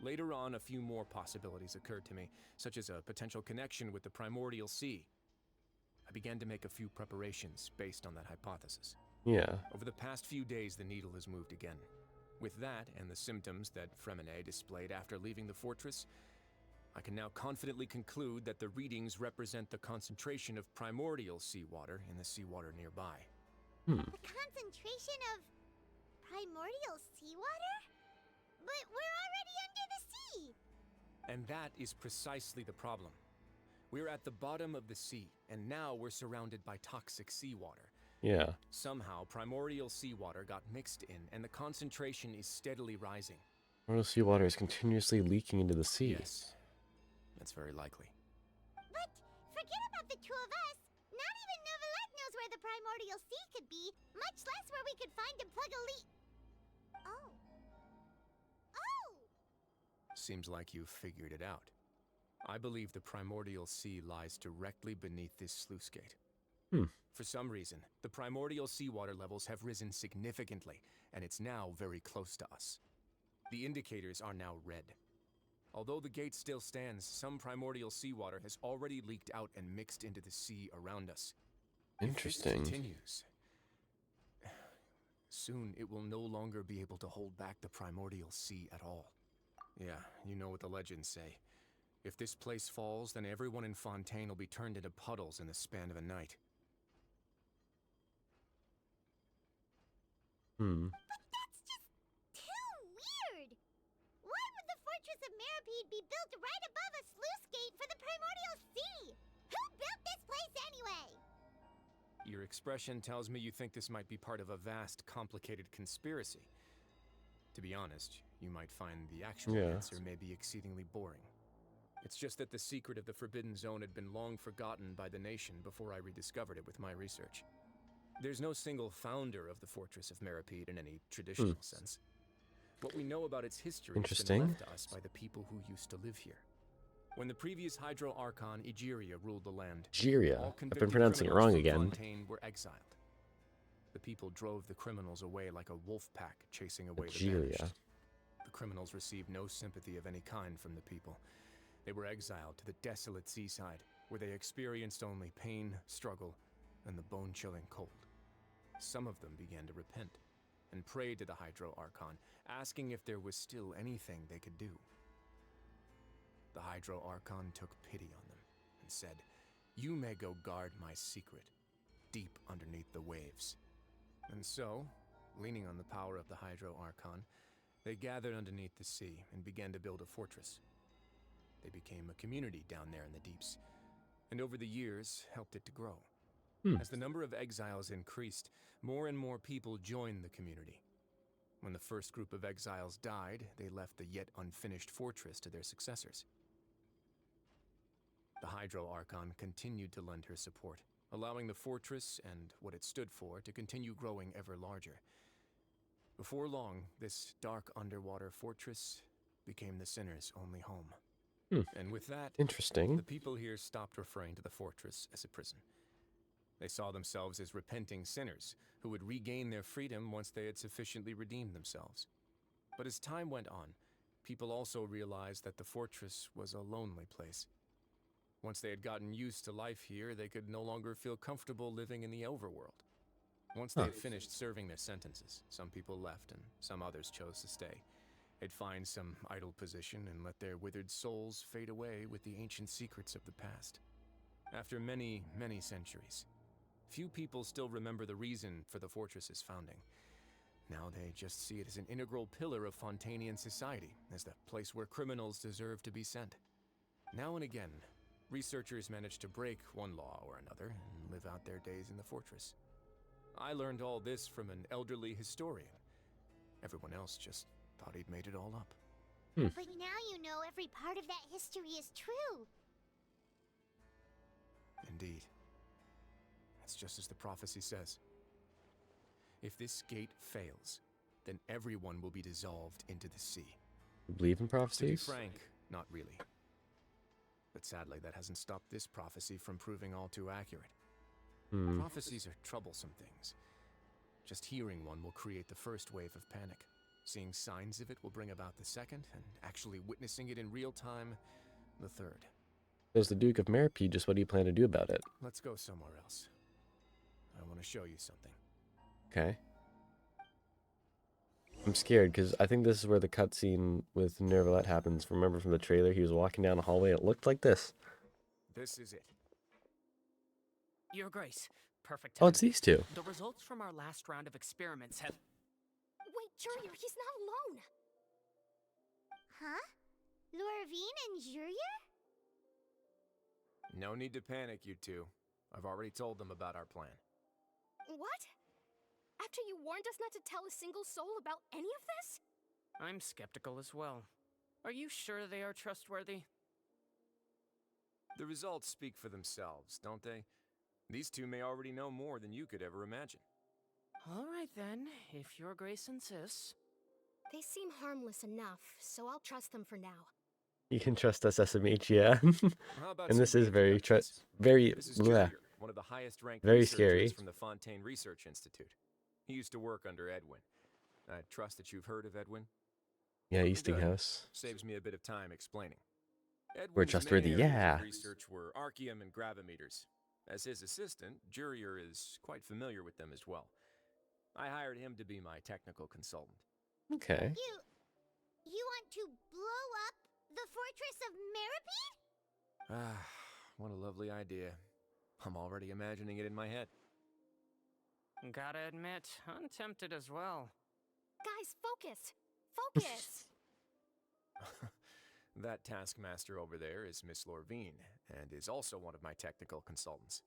Later on, a few more possibilities occurred to me, such as a potential connection with the primordial sea. I began to make a few preparations based on that hypothesis. Yeah. Over the past few days, the needle has moved again. With that, and the symptoms that Fremine displayed after leaving the fortress, I can now confidently conclude that the readings represent the concentration of primordial seawater in the seawater nearby. The concentration of primordial seawater? But we're already under the sea! And that is precisely the problem. We're at the bottom of the sea, and now we're surrounded by toxic seawater. Yeah. Somehow, primordial seawater got mixed in, and the concentration is steadily rising. Primordial seawater is continuously leaking into the sea. Yes, that's very likely. But forget about the two of us. Not even Novelette knows where the primordial sea could be, much less where we could find and plug a leak. Oh. Oh! Seems like you've figured it out. I believe the primordial sea lies directly beneath this sluice gate. For some reason, the primordial seawater levels have risen significantly, and it's now very close to us. The indicators are now red. Although the gate still stands, some primordial seawater has already leaked out and mixed into the sea around us. Interesting. If this continues, soon it will no longer be able to hold back the primordial sea at all. Yeah, you know what the legends say. If this place falls, then everyone in Fontaine will be turned into puddles in the span of a night. But that's just too weird! Why would the Fortress of Meripede be built right above a sluice gate for the primordial sea? Who built this place anyway? Your expression tells me you think this might be part of a vast, complicated conspiracy. To be honest, you might find the actual answer may be exceedingly boring. It's just that the secret of the Forbidden Zone had been long forgotten by the nation before I rediscovered it with my research. There's no single founder of the Fortress of Meripede in any traditional sense. What we know about its history has been left to us by the people who used to live here. When the previous Hydro Archon, Egeria, ruled the land, Egeria. all I've been convicted pronouncing it criminals wrong from again. Fontaine were exiled. The people drove the criminals away like a wolf pack chasing away the Egeria. banished. The criminals received no sympathy of any kind from the people. They were exiled to the desolate seaside, where they experienced only pain, struggle, and the bone-chilling cold. Some of them began to repent, and prayed to the Hydro Archon, asking if there was still anything they could do. The Hydro Archon took pity on them, and said, "You may go guard my secret, deep underneath the waves." And so, leaning on the power of the Hydro Archon, they gathered underneath the sea and began to build a fortress. They became a community down there in the deeps, and over the years helped it to grow. As the number of exiles increased, more and more people joined the community. When the first group of exiles died, they left the yet unfinished fortress to their successors. The Hydro Archon continued to lend her support, allowing the fortress and what it stood for to continue growing ever larger. Before long, this dark underwater fortress became the Sinner's only home. And with that, Interesting. the people here stopped referring to the fortress as a prison. They saw themselves as repenting sinners who would regain their freedom once they had sufficiently redeemed themselves. But as time went on, people also realized that the fortress was a lonely place. Once they had gotten used to life here, they could no longer feel comfortable living in the overworld. Once they had finished serving their sentences, some people left and some others chose to stay. They'd find some idle position and let their withered souls fade away with the ancient secrets of the past. After many, many centuries, few people still remember the reason for the fortress's founding. Now they just see it as an integral pillar of Fontanian society, as the place where criminals deserve to be sent. Now and again, researchers manage to break one law or another and live out their days in the fortress. I learned all this from an elderly historian. Everyone else just thought he'd made it all up. But now you know every part of that history is true. Indeed. It's just as the prophecy says. If this gate fails, then everyone will be dissolved into the sea. You believe in To be prophecies? frank, not really. But sadly, that hasn't stopped this prophecy from proving all too accurate. Prophecies are troublesome things. Just hearing one will create the first wave of panic. Seeing signs of it will bring about the second, and actually witnessing it in real time, the third. There's the Duke of Meripede. Just what do you plan to do about it? Let's go somewhere else. I want to show you something. Okay. I'm scared because I think this is where the cutscene with Neuvillette happens. Remember from the trailer, he was walking down a hallway and it looked like this. This is it. Your Grace, perfect Oh, time. it's these two. The results from our last round of experiments have... Wait, Jurier, he's not alone. Huh? Lorvine and Jurier? No need to panic, you two. I've already told them about our plan. What? After you warned us not to tell a single soul about any of this? I'm skeptical as well. Are you sure they are trustworthy? The results speak for themselves, don't they? These two may already know more than you could ever imagine. All right then, if Your Grace insists. They seem harmless enough, so I'll trust them for now. You can trust us, SMH, yeah. How about And this some is very, introductions? very, This is bleh. Jurier, one of the highest-ranked Very researchers scary. from the Fontaine Research Institute. He used to work under Edwin. I trust that you've heard of Edwin. Yeah, Easting Good. House. Saves me a bit of time explaining. We're Edwin's trustworthy, main areas of yeah. research were archaeum and gravimeters. As his assistant, Jurier is quite familiar with them as well. I hired him to be my technical consultant. Okay. You want to blow up the Fortress of Meripede? Ah, what a lovely idea. I'm already imagining it in my head. Gotta admit, I'm tempted as well. Guys, focus! Focus! That taskmaster over there is Miss Lorvine, and is also one of my technical consultants.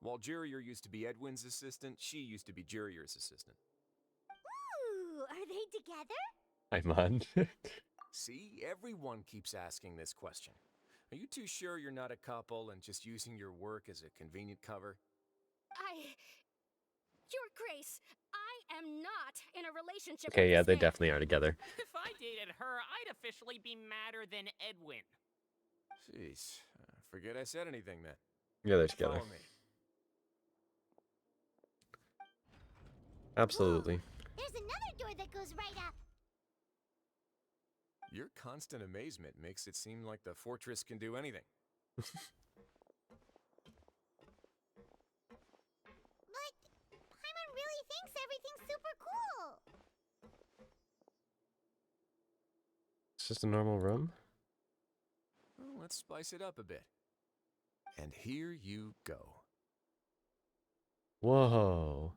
While Jurier used to be Edwin's assistant, she used to be Jurier's assistant. Ooh, are they together? I'm on. See, everyone keeps asking this question. Are you too sure you're not a couple and just using your work as a convenient cover? Your Grace, I am not in a relationship Okay, with yeah, this they man. definitely are together. If I dated her, I'd officially be madder than Edwin. Jeez, forget I said anything then. Yeah, they're together. Follow me. Absolutely. There's another door that goes right up. Your constant amazement makes it seem like the fortress can do anything. But Paimon really thinks everything's super cool. It's just a normal room. Well, let's spice it up a bit. And here you go. Whoa.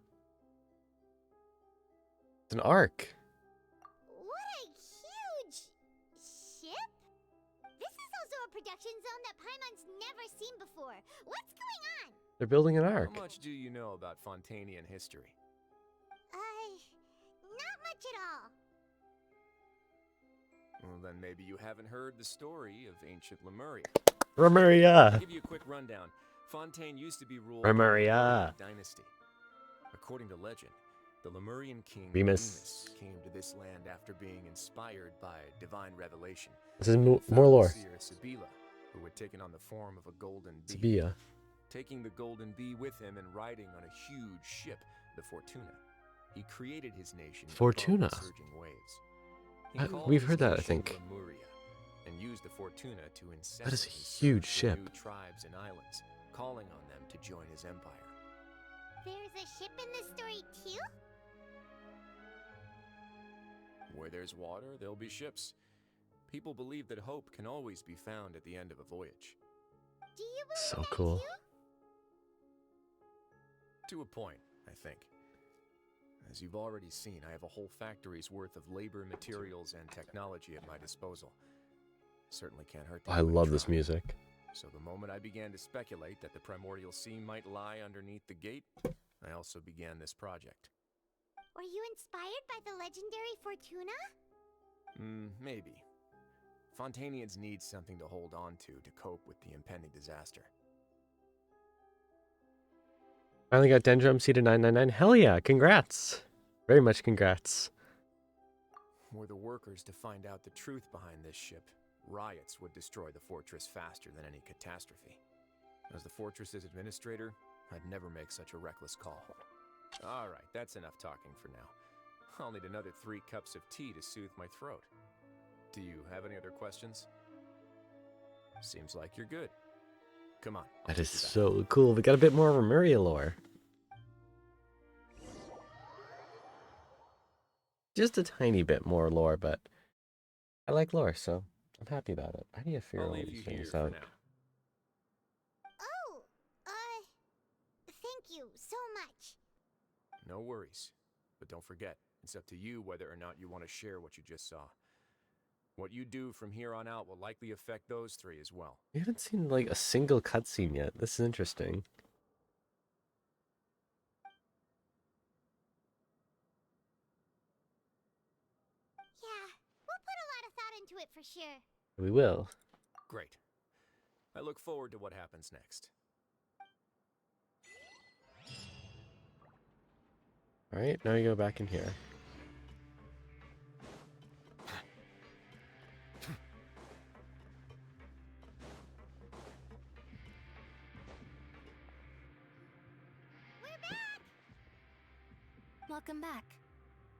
It's an arc. What a huge ship! This is also a production zone that Paimon's never seen before. What's going on? They're building an arc. How much do you know about Fontanian history? Not much at all. Well, then maybe you haven't heard the story of ancient Lemuria. Remuria. I'll give you a quick rundown. Fontaine used to be ruled by the Remuria. Lemurian dynasty. According to legend, the Lemurian king Remus. came to this land after being inspired by divine revelation. This is He more found lore. seer Sibila, who had taken on the form of a golden bee. Sabia. Taking the golden bee with him and riding on a huge ship, the Fortuna, he created his nation above Fortuna? the surging waves. He called We've his heard that, I nation think. Lemuria, and used the Fortuna to incessantly That is a search huge for ship. new tribes and islands, calling on them to join his empire. There's a ship in this story too? Where there's water, there'll be ships. People believe that hope can always be found at the end of a voyage. Do you believe So that cool. too? To a point, I think. As you've already seen, I have a whole factory's worth of labor, materials, and technology at my disposal. Certainly can't hurt to I give it a love this try. music. So the moment I began to speculate that the Primordial Sea might lie underneath the gate, I also began this project. Were you inspired by the legendary Fortuna? Maybe. Fontanians need something to hold on to cope with the impending disaster. Finally got Dendro MC to 999. Hell yeah, congrats. Very much congrats. Were the workers to find out the truth behind this ship, riots would destroy the fortress faster than any catastrophe. As the fortress's administrator, I'd never make such a reckless call. Alright, that's enough talking for now. I'll need another 3 cups of tea to soothe my throat. Do you have any other questions? Seems like you're good. Come on. That is so cool. We got a bit more Remuria lore. Just a tiny bit more lore, but I like lore, so I'm happy about it. I need to figure I'll all leave these you here things for out. now. Oh, thank you so much. No worries. But don't forget, it's up to you whether or not you want to share what you just saw. What you do from here on out will likely affect those 3 as well. We haven't seen like a single cutscene yet. This is interesting. Yeah, we'll put a lot of thought into it for sure. We will. Great. I look forward to what happens next. Alright, now you go back in here. Welcome back.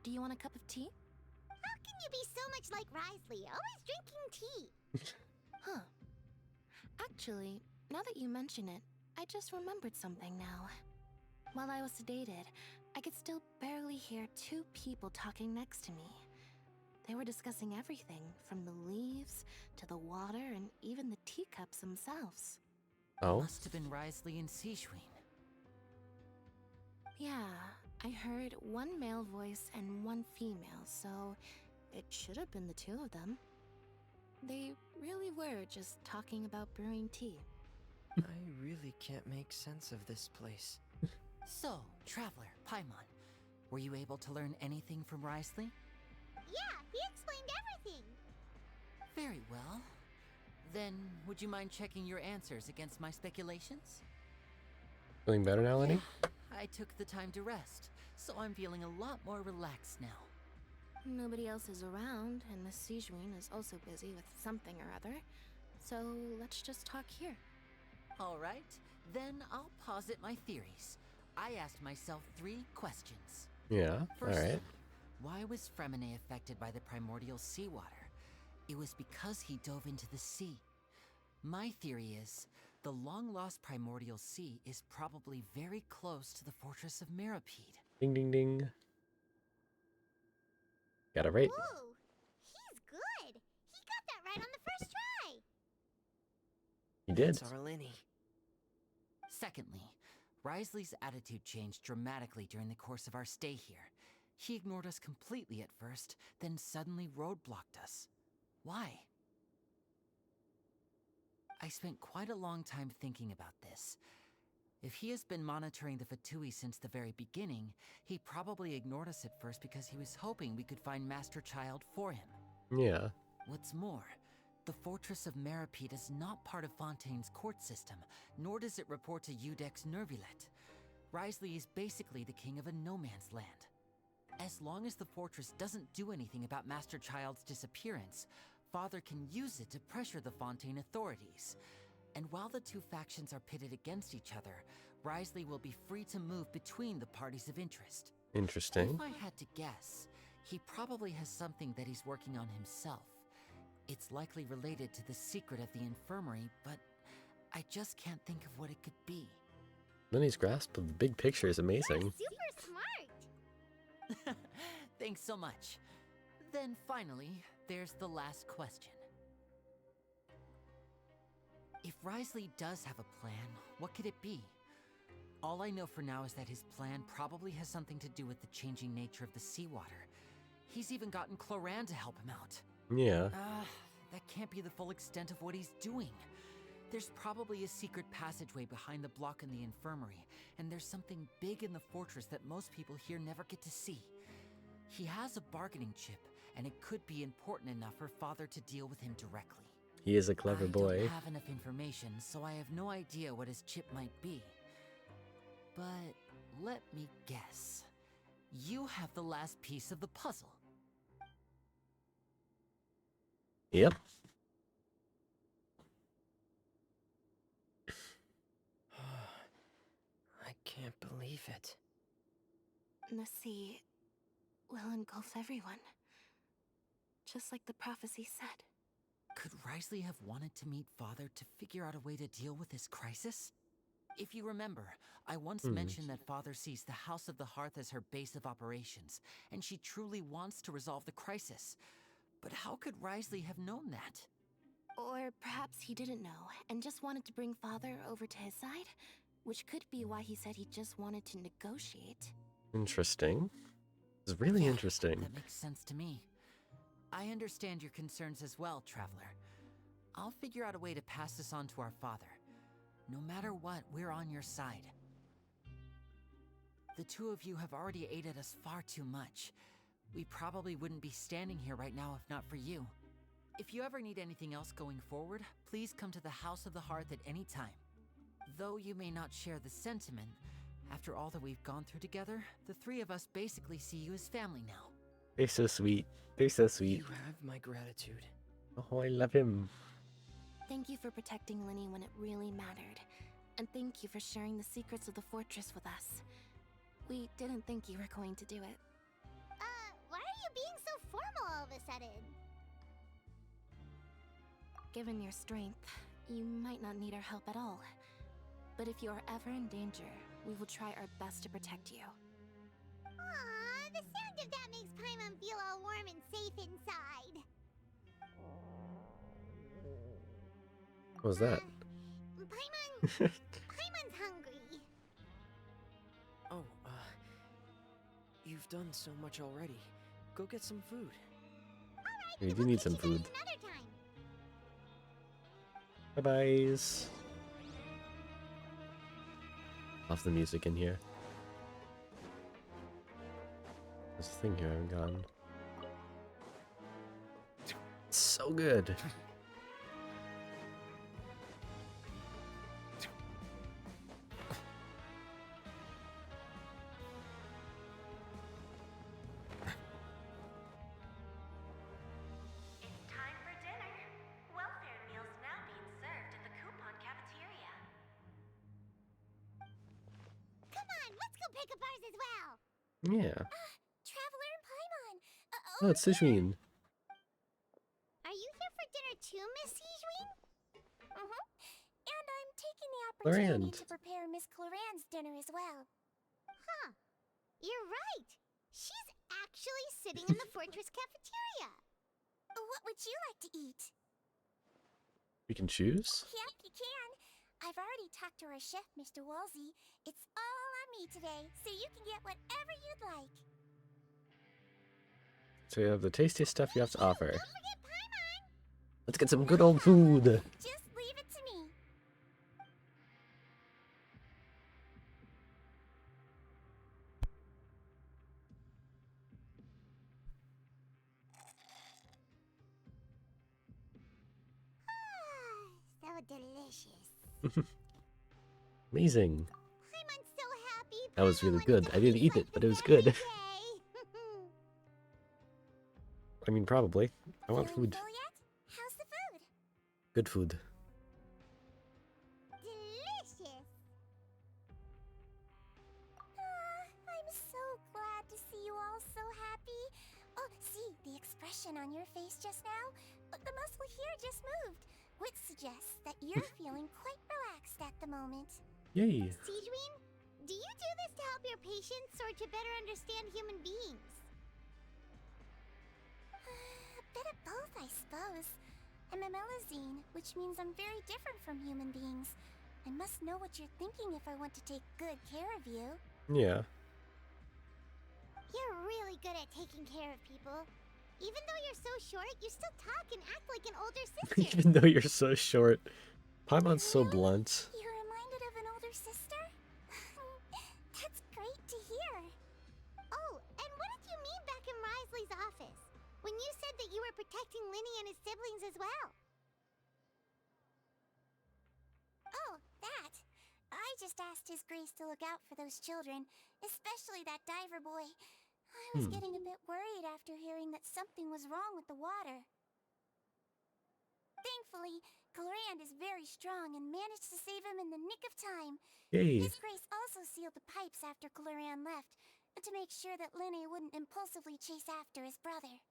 Do you want a cup of tea? How can you be so much like Risley, always drinking tea? Huh. Actually, now that you mention it, I just remembered something now. While I was sedated, I could still barely hear 2 people talking next to me. They were discussing everything, from the leaves to the water and even the teacups themselves. Oh? Must have been Risley and Sejuin. Yeah, I heard 1 male voice and 1 female, so it should have been the 2 of them. They really were just talking about brewing tea. I really can't make sense of this place. So, Traveler, Paimon, were you able to learn anything from Risley? Yeah, he explained everything. Very well. Then, would you mind checking your answers against my speculations? Feeling better now, Lenny? I took the time to rest, so I'm feeling a lot more relaxed now. Nobody else is around, and Miss Sejuin is also busy with something or other. So let's just talk here. All right, then I'll posit my theories. I asked myself 3 questions. Yeah, Firstly, alright. why was Fremine affected by the primordial seawater? It was because he dove into the sea. My theory is, the long-lost primordial sea is probably very close to the fortress of Mirapede. Ding, ding, ding. Got it right. Whoa, he's good. He got that right on the first try. You did. It's our Lenny. Secondly, Risley's attitude changed dramatically during the course of our stay here. He ignored us completely at first, then suddenly roadblocked us. Why? I spent quite a long time thinking about this. If he has been monitoring the Fatui since the very beginning, he probably ignored us at first because he was hoping we could find Master Child for him. Yeah. What's more, the Fortress of Mirapede is not part of Fontaine's court system, nor does it report to Udex Nervulet. Risley is basically the king of a no-man's land. As long as the fortress doesn't do anything about Master Child's disappearance, Father can use it to pressure the Fontaine authorities. And while the 2 factions are pitted against each other, Risley will be free to move between the parties of interest. Interesting. If I had to guess, he probably has something that he's working on himself. It's likely related to the secret of the infirmary, but I just can't think of what it could be. Lenny's grasp of the big picture is amazing. Super smart. Thanks so much. Then finally, there's the last question. If Risley does have a plan, what could it be? All I know for now is that his plan probably has something to do with the changing nature of the seawater. He's even gotten Cloran to help him out. Yeah. That can't be the full extent of what he's doing. There's probably a secret passageway behind the block in the infirmary, and there's something big in the fortress that most people here never get to see. He has a bargaining chip, and it could be important enough for Father to deal with him directly. He is a clever I boy. don't have enough information, so I have no idea what his chip might be. But let me guess. You have the last piece of the puzzle. Yep. I can't believe it. The sea will engulf everyone. Just like the prophecy said. Could Risley have wanted to meet Father to figure out a way to deal with this crisis? If you remember, I once mentioned that Father sees the House of the Hearth as her base of operations, and she truly wants to resolve the crisis. But how could Risley have known that? Or perhaps he didn't know and just wanted to bring Father over to his side, which could be why he said he just wanted to negotiate. Interesting. It's really Yeah, interesting. That makes sense to me. I understand your concerns as well, Traveler. I'll figure out a way to pass this on to our father. No matter what, we're on your side. The two of you have already aided us far too much. We probably wouldn't be standing here right now if not for you. If you ever need anything else going forward, please come to the House of the Hearth at any time. Though you may not share the sentiment, after all that we've gone through together, the three of us basically see you as family now. They're so sweet. They're so sweet. You have my gratitude. Oh, I love him. Thank you for protecting Linny when it really mattered. And thank you for sharing the secrets of the fortress with us. We didn't think you were going to do it. Why are you being so formal all of a sudden? Given your strength, you might not need our help at all. But if you are ever in danger, we will try our best to protect you. Aww, the sound of that makes Paimon feel all warm and safe inside. What was that? Paimon's hungry. Oh, you've done so much already. Go get some food. Alright, You do we'll need catch some you guys food. another time. Bye-byes. Love the music in here. There's a thing here I haven't gotten. It's so good. It's time for dinner. Welfare meals now being served in the coupon cafeteria. Come on, let's go pick up ours as well. Yeah. Traveler and Paimon. Oh, it's Sishween. Are you here for dinner too, Miss Sijween? Mm-hmm. And I'm taking the Clorand. opportunity to prepare Miss Cloran's dinner as well. Huh. You're right. She's actually sitting in the fortress cafeteria. What would you like to eat? We can choose? Yep, you can. I've already talked to our chef, Mr. Wolsey. It's all on me today, so you can get whatever you'd like. So you have the tastiest stuff you have to offer. Don't forget Paimon. Let's get some good old food. Just leave it to me. So delicious. Amazing. Paimon's so happy. That was Paimon really wanted good. to I didn't eat eat like it, but it this was good. every day. I mean, probably. I want Feeling food. full yet? How's the food? Good food. Delicious. I'm so glad to see you all so happy. Oh, see, the expression on your face just now? The muscle here just moved, which suggests that you're feeling quite relaxed at the moment. Yay. Sijween, do you do this to help your patients or to better understand human beings? A bit of both, I suppose. I'm a Melazine, which means I'm very different from human beings. I must know what you're thinking if I want to take good care of you. Yeah. You're really good at taking care of people. Even though you're so short, you still talk and act like an older sister. Even though you're so short. Paimon's so blunt. You're reminded of an older sister? That's great to hear. Oh, and what did you mean back in Risley's office? When you said that you were protecting Linny and his siblings as well? Oh, that. I just asked His Grace to look out for those children, especially that diver boy. I was getting a bit worried after hearing that something was wrong with the water. Thankfully, Clorand is very strong and managed to save him in the nick of time. Yay. His Grace also sealed the pipes after Clorand left, to make sure that Linny wouldn't impulsively chase after his brother.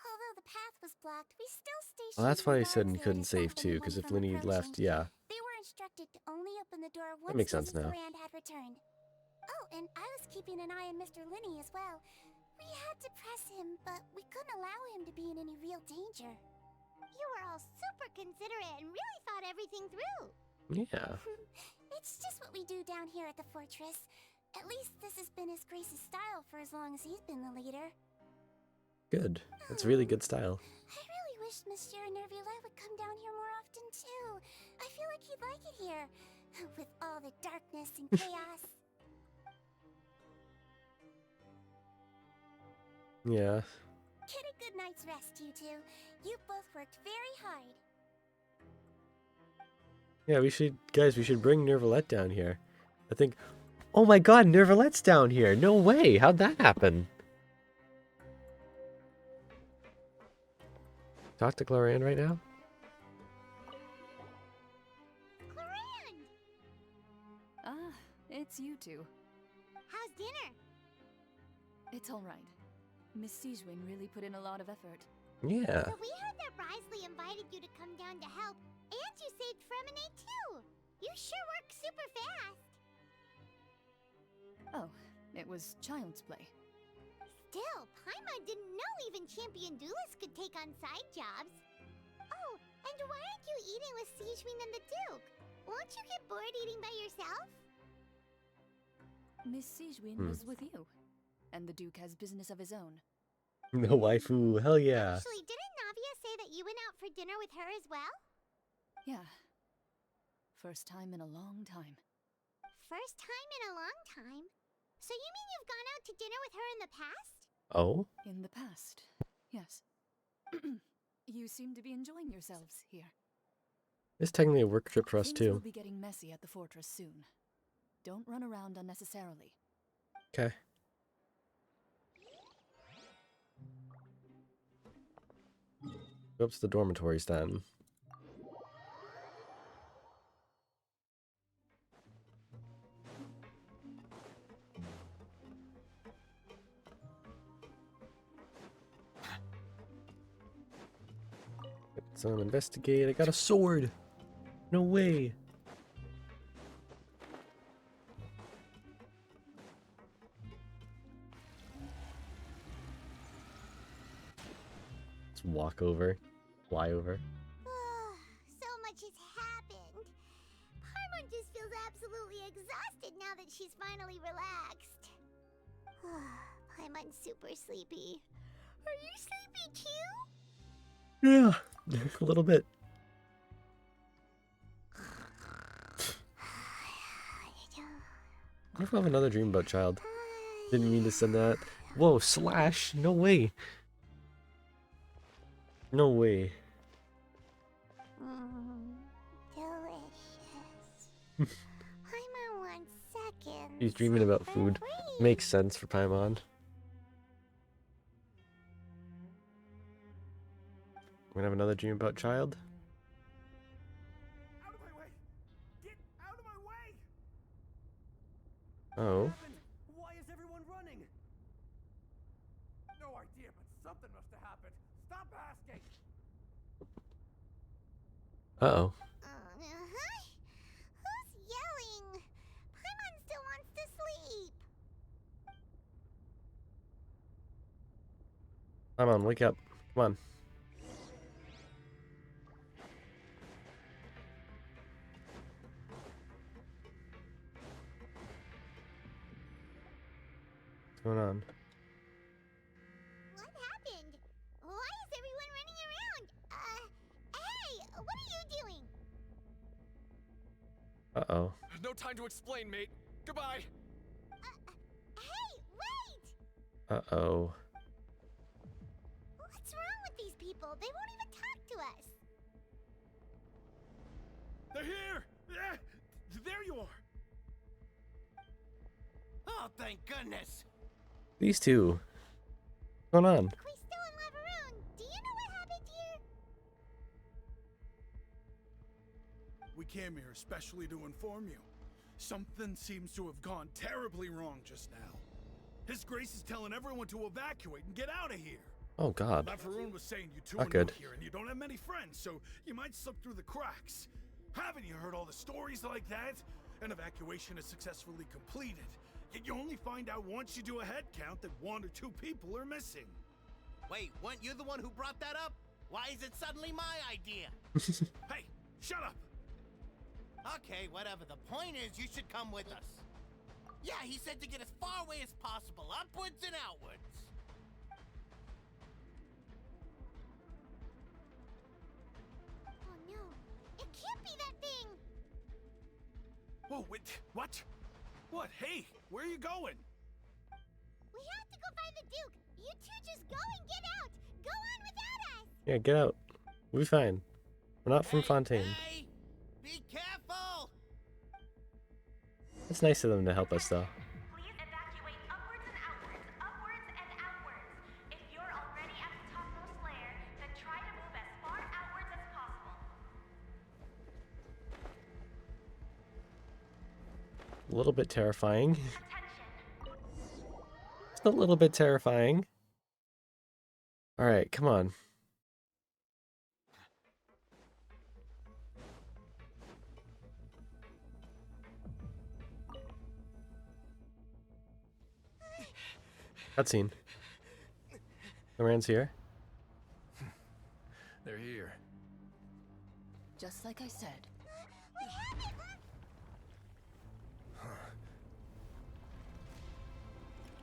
Although the path was blocked, we still stationed. Well, that's why I said he guards there couldn't to stop save too, anyone because if from Linny left, approaching. yeah. They were instructed to only open the door once makes sense Mrs. now. Clorand had returned. Oh, and I was keeping an eye on Mr. Linny as well. We had to press him, but we couldn't allow him to be in any real danger. You were all super considerate and really thought everything through. Yeah. It's just what we do down here at the fortress. At least this has been His Grace's style for as long as he's been the leader. Good. That's really good style. I really wish Monsieur Nerviolet would come down here more often too. I feel like he'd like it here, with all the darkness and chaos. Yeah. Get a good night's rest, you two. You both worked very hard. Yeah, we should bring Nervalette down here. I think, oh my god, Nervalette's down here. No way. How'd that happen? Talk to Clorand right now? Clorand! Ah, it's you two. How's dinner? It's all right. Miss Sigewin really put in a lot of effort. Yeah. So we heard that Risley invited you to come down to help, and you saved Fremine too. You sure work super fast. Oh, it was child's play. Still, Paimon didn't know even champion duelists could take on side jobs. Oh, and why aren't you eating with Sigewin and the Duke? Won't you get bored eating by yourself? Miss Sigewin was with you, and the Duke has business of his own. No waifu. Hell yeah. Actually, didn't Navia say that you went out for dinner with her as well? Yeah. First time in a long time. First time in a long time? So you mean you've gone out to dinner with her in the past? Oh? In the past, yes. You seem to be enjoying yourselves here. It's technically a work trip for us Things too. will be getting messy at the fortress soon. Don't run around unnecessarily. Okay. Go up to the dormitories then. Some investigate. I got a sword. No way. Let's walk over, fly over. So much has happened. Paimon just feels absolutely exhausted now that she's finally relaxed. Paimon's super sleepy. Are you sleepy too? Yeah, a little bit. I have another dream about child. Didn't mean to send that. Whoa, slash! No way. No way. Delicious. Paimon wants seconds. He's dreaming about food. Makes sense for Paimon. We're gonna have another dream about child. Out of my way! Get out of my way! Oh. Why is everyone running? No idea, but something must have happened. Stop asking! Uh-oh. Who's yelling? Paimon still wants to sleep. Paimon, wake up. Come on. going on? What happened? Why is everyone running around? Hey, what are you doing? Uh-oh. No time to explain, mate. Goodbye. Hey, wait! Uh-oh. What's wrong with these people? They won't even talk to us. They're here! Yeah, there you are! Oh, thank goodness! These two. What's going on? Quisto and Lavaroon, do you know what happened here? We came here especially to inform you. Something seems to have gone terribly wrong just now. His Grace is telling everyone to evacuate and get out of here. Oh, God. Lavaroon was saying you two Not are good. new here and you don't have many friends, so you might slip through the cracks. Haven't you heard all the stories like that? An evacuation is successfully completed, yet you only find out once you do a head count that 1 or 2 people are missing. Wait, weren't you the one who brought that up? Why is it suddenly my idea? Hey, shut up! Okay, whatever. The point is, you should come with us. Yeah, he said to get as far away as possible, upwards and outwards. Oh no, it can't be that thing! Whoa, wait, what? What? Hey, where are you going? We have to go find the Duke! You two just go and get out! Go on without us! Yeah, get out. We'll be fine. We're not from Fontaine. Hey, be careful! It's nice of them to help us, though. Please evacuate upwards and outwards, upwards and outwards. If you're already at the topmost layer, then try to move as far outwards as possible. A little bit terrifying. Attention. It's a little bit terrifying. Alright, come on. Cutscene. Loran's here. They're here. Just like I said.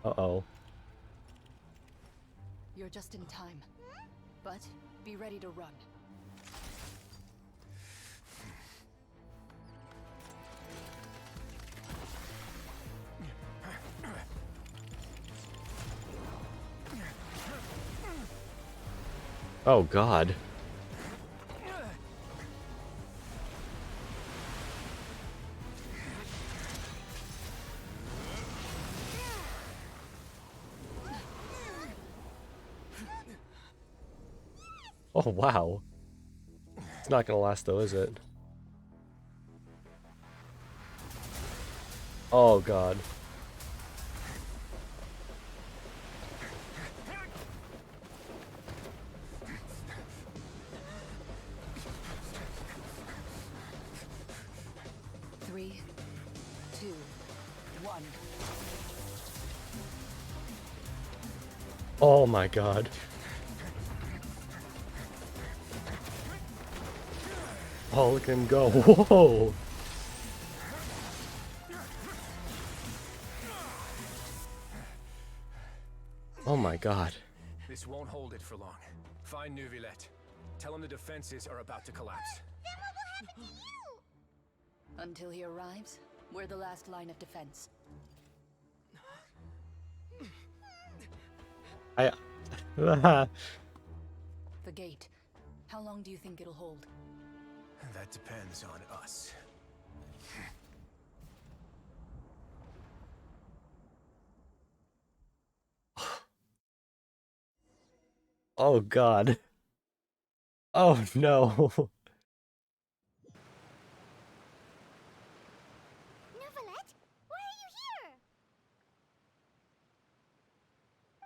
Uh-oh. You're just in time. But be ready to run. Oh, God. Oh, wow. It's not gonna last, though, is it? Oh, God. Three, two, one. Oh, my God. Oh, look at him go. Whoa! Oh my God. This won't hold it for long. Find Neuvillette. Tell him the defenses are about to collapse. Then what will happen to you? Until he arrives, we're the last line of defense. The gate. How long do you think it'll hold? That depends on us. Oh, God. Oh, no. Neuvillette, why are you here?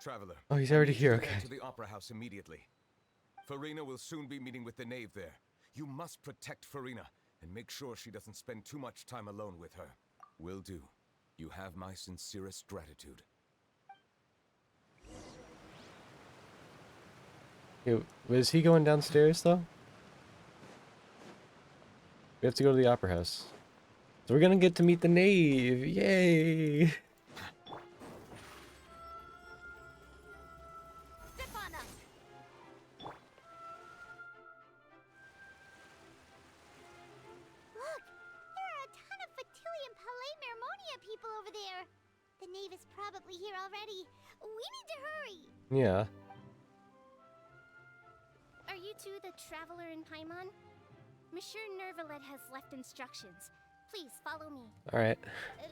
Traveler. Oh, he's already I need here, you to head okay. to the Opera House immediately. Farina will soon be meeting with the knave there. You must protect Farina and make sure she doesn't spend too much time alone with her. Will do. You have my sincerest gratitude. Was he going downstairs, though? We have to go to the Opera House. So we're gonna get to meet the knave! Yay! Knave is probably here already. We need to hurry. Yeah. Are you two the traveler in Paimon? Monsieur Nervalet has left instructions. Please follow me. Alright.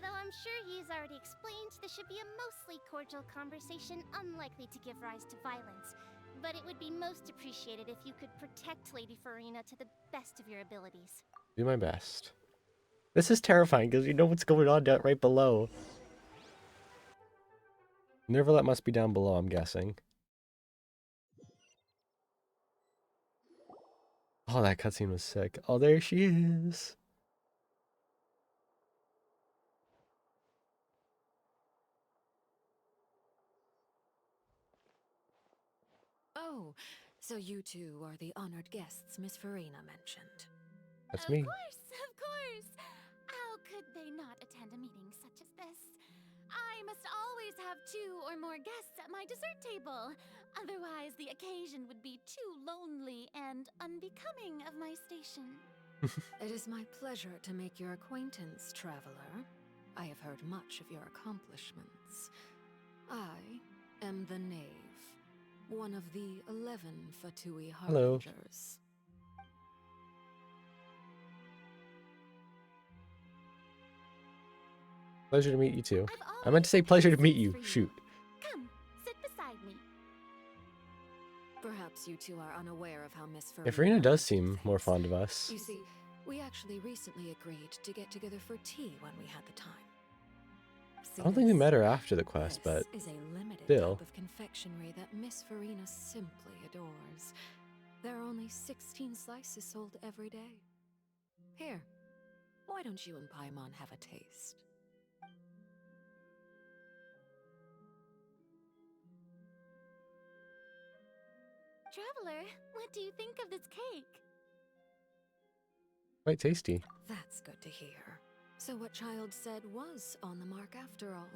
Though I'm sure he's already explained, this should be a mostly cordial conversation, unlikely to give rise to violence. But it would be most appreciated if you could protect Lady Farina to the best of your abilities. Do my best. This is terrifying because you know what's going on down right below. Nervalet must be down below, I'm guessing. Oh, that cutscene was sick. Oh, there she is. Oh, so you two are the honored guests Miss Farina mentioned. That's me. Of course. How could they not attend a meeting such as this? I must always have 2 or more guests at my dessert table. Otherwise, the occasion would be too lonely and unbecoming of my station. It is my pleasure to make your acquaintance, traveler. I have heard much of your accomplishments. I am the Knave, one of the 11 Fatui Harbingers. Pleasure to meet you too. I meant to say pleasure to meet you. Shoot. Come, sit beside me. Perhaps you two are unaware of how Miss Yeah, Farina Farina does seem more fond of us. You see, we actually recently agreed to get together for tea when we had the time. I don't think we met her after the quest, but This is a limited still. type of confectionery that Miss Farina simply adores. There are only 16 slices sold every day. Here, why don't you and Paimon have a taste? Traveler, what do you think of this cake? Quite tasty. That's good to hear. So what Child said was on the mark after all.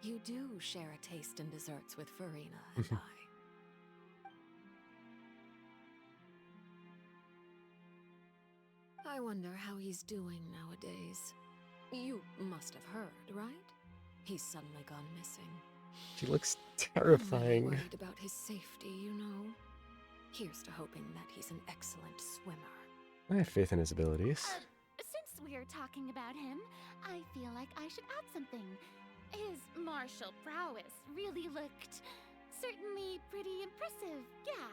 You do share a taste in desserts with Farina and I wonder how he's doing nowadays. You must have heard, right? He's suddenly gone missing. She looks I'm terrifying. really worried about his safety, you know. Here's to hoping that he's an excellent swimmer. I have faith in his abilities. Since we're talking about him, I feel like I should add something. His martial prowess really looked certainly pretty impressive, yeah.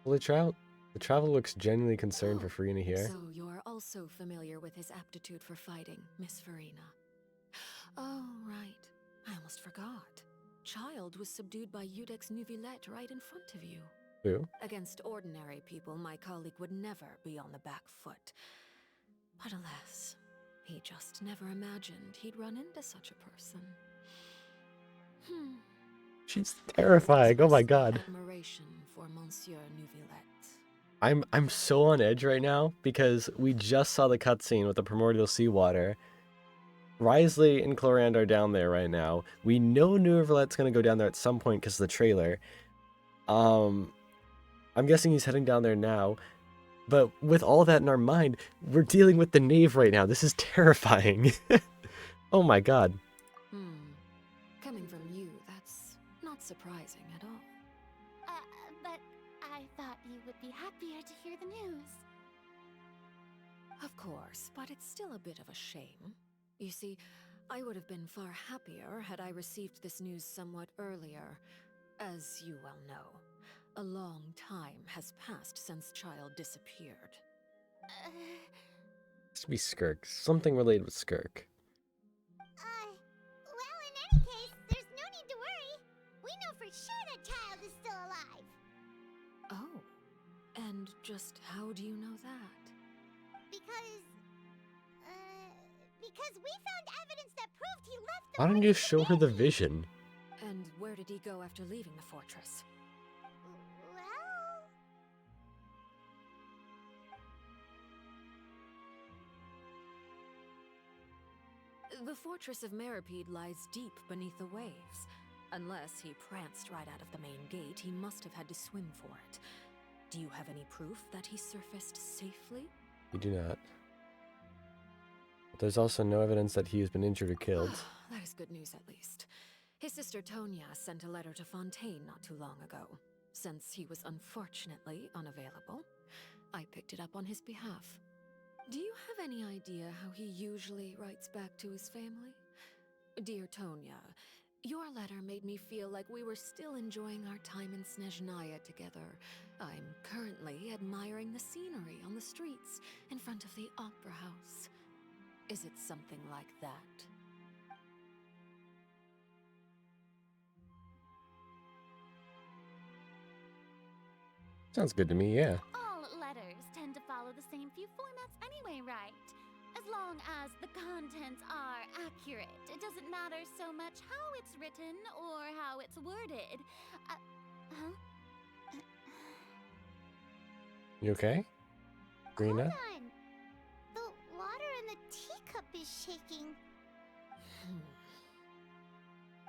Well, the traveler looks genuinely concerned for Farina here. So you're also familiar with his aptitude for fighting, Miss Farina. Oh, right. I almost forgot. Child was subdued by Udex Nuvillette right in front of you. Who? Against ordinary people, my colleague would never be on the back foot. But alas, he just never imagined he'd run into such a person. She's terrifying. Oh my god. Admiration for Monsieur Nuvillette. I'm so on edge right now because we just saw the cutscene with the primordial seawater. Wriothesley and Clorand are down there right now. We know Nervalet's gonna go down there at some point because of the trailer. I'm guessing he's heading down there now. But with all that in our mind, we're dealing with the Knave right now. This is terrifying. Oh my god. Coming from you, that's not surprising at all. But I thought you would be happier to hear the news. Of course, but it's still a bit of a shame. You see, I would have been far happier had I received this news somewhat earlier. As you well know, a long time has passed since Child disappeared. It's to be Skirk. Something related with Skirk. Well, in any case, there's no need to worry. We know for sure that Child is still alive. Oh, and just how do you know that? Because we found evidence that proved he left the Why don't you show her the vision? And where did he go after leaving the fortress? Well... The fortress of Meripede lies deep beneath the waves. Unless he pranced right out of the main gate, he must have had to swim for it. Do you have any proof that he surfaced safely? You do not. There's also no evidence that he has been injured or killed. That is good news, at least. His sister Tonya sent a letter to Fontaine not too long ago. Since he was unfortunately unavailable, I picked it up on his behalf. Do you have any idea how he usually writes back to his family? Dear Tonya, your letter made me feel like we were still enjoying our time in Snezhnaya together. I'm currently admiring the scenery on the streets in front of the Opera House. Is it something like that? Sounds good to me, yeah. All letters tend to follow the same few formats anyway, right? As long as the contents are accurate, it doesn't matter so much how it's written or how it's worded. You okay, Rena? Hold on. The water in the teacup is shaking.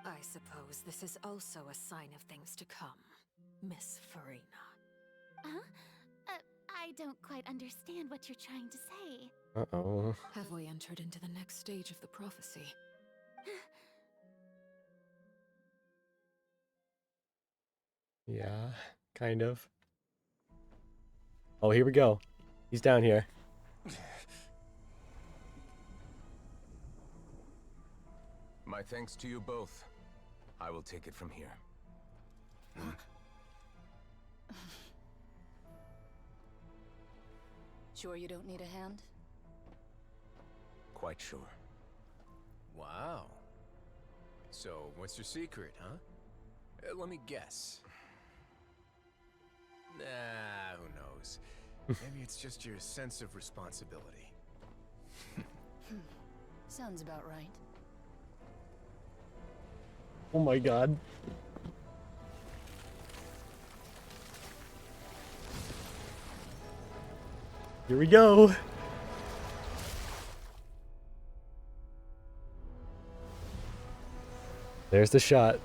I suppose this is also a sign of things to come, Miss Furina. Huh? I don't quite understand what you're trying to say. Uh-oh. Have we entered into the next stage of the prophecy? Yeah, kind of. Oh, here we go. He's down here. My thanks to you both. I will take it from here. Sure you don't need a hand? Quite sure. Wow. So, what's your secret, huh? Let me guess. Nah, who knows? Maybe it's just your sense of responsibility. Sounds about right. Oh my god. Here we go. There's the shot.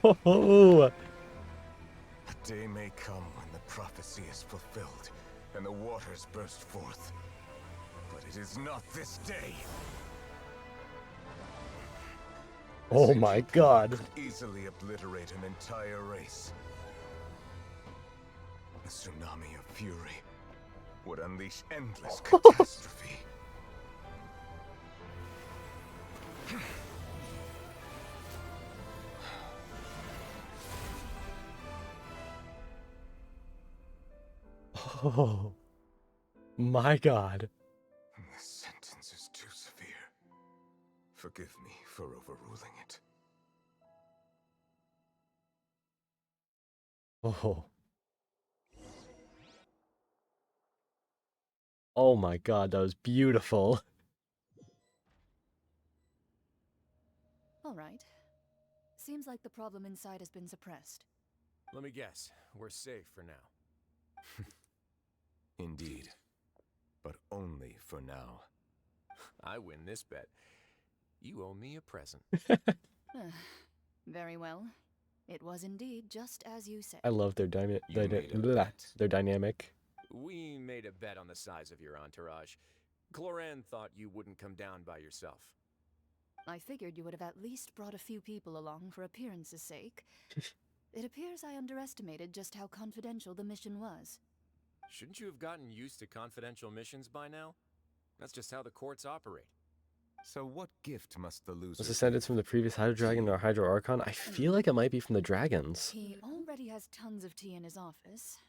Oh. A day may come when the prophecy is fulfilled and the waters burst forth. But it is not this day. Oh my god. Could easily obliterate an entire race. The tsunami of fury would unleash endless catastrophe. Oh my god. This sentence is too severe. Forgive me for overruling it. Oh. Oh my god, that was beautiful. All right. Seems like the problem inside has been suppressed. Let me guess. We're safe for now. Indeed. But only for now. I win this bet. You owe me a present. Very well. It was indeed just as you said. I love their their dynamic. We made a bet on the size of your entourage. Cloran thought you wouldn't come down by yourself. I figured you would have at least brought a few people along for appearance's sake. It appears I underestimated just how confidential the mission was. Shouldn't you have gotten used to confidential missions by now? That's just how the courts operate. So what gift must the loser... Was the sentence from the previous Hydro Dragon or Hydro Archon? I feel like it might be from the dragons. He already has tons of tea in his office.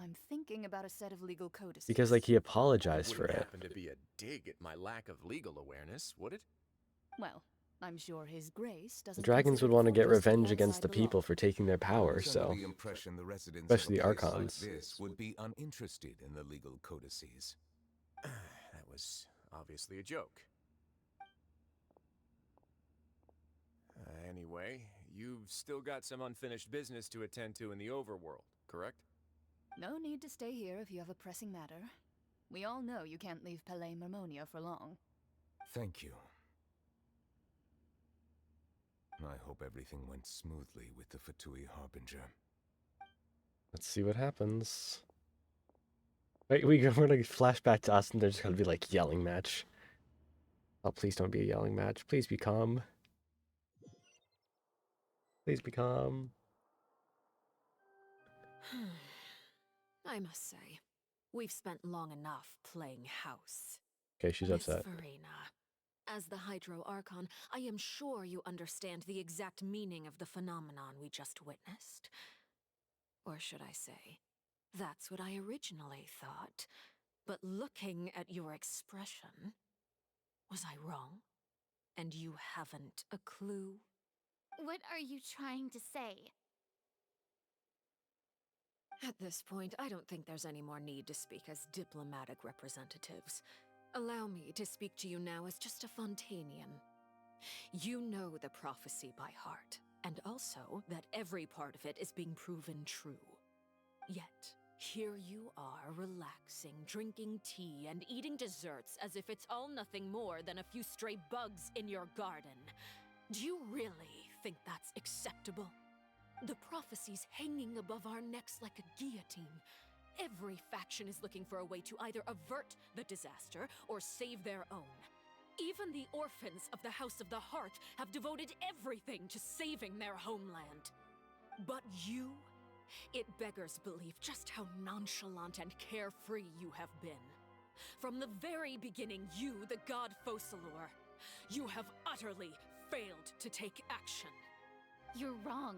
I'm thinking about a set of legal codices. Because, like, he apologized for Wouldn't it. happen to be a dig at my lack of legal awareness, would it? Well, I'm sure His Grace doesn't. The dragons would want to get revenge against the people for taking their power, I was so... under the impression the residents Especially of the a place like Archons. this would be uninterested in the legal codices. That was obviously a joke. Anyway, you've still got some unfinished business to attend to in the overworld, correct? No need to stay here if you have a pressing matter. We all know you can't leave Palais Mermonia for long. Thank you. I hope everything went smoothly with the Fatui Harbinger. Let's see what happens. Wait, we're gonna flash back to us and there's gonna be like yelling match. Oh, please don't be a yelling match. Please be calm. Please be calm. I must say, we've spent long enough playing house. Okay, she's Miss upset. Farina, as the Hydro Archon, I am sure you understand the exact meaning of the phenomenon we just witnessed. Or should I say, that's what I originally thought. But looking at your expression, was I wrong? And you haven't a clue? What are you trying to say? At this point, I don't think there's any more need to speak as diplomatic representatives. Allow me to speak to you now as just a Fontanian. You know the prophecy by heart, and also that every part of it is being proven true. Yet, here you are relaxing, drinking tea, and eating desserts as if it's all nothing more than a few stray bugs in your garden. Do you really think that's acceptable? The prophecy's hanging above our necks like a guillotine. Every faction is looking for a way to either avert the disaster or save their own. Even the orphans of the House of the Hearth have devoted everything to saving their homeland. But you? It beggars belief just how nonchalant and carefree you have been. From the very beginning, you, the god Focalor, you have utterly failed to take action. You're wrong.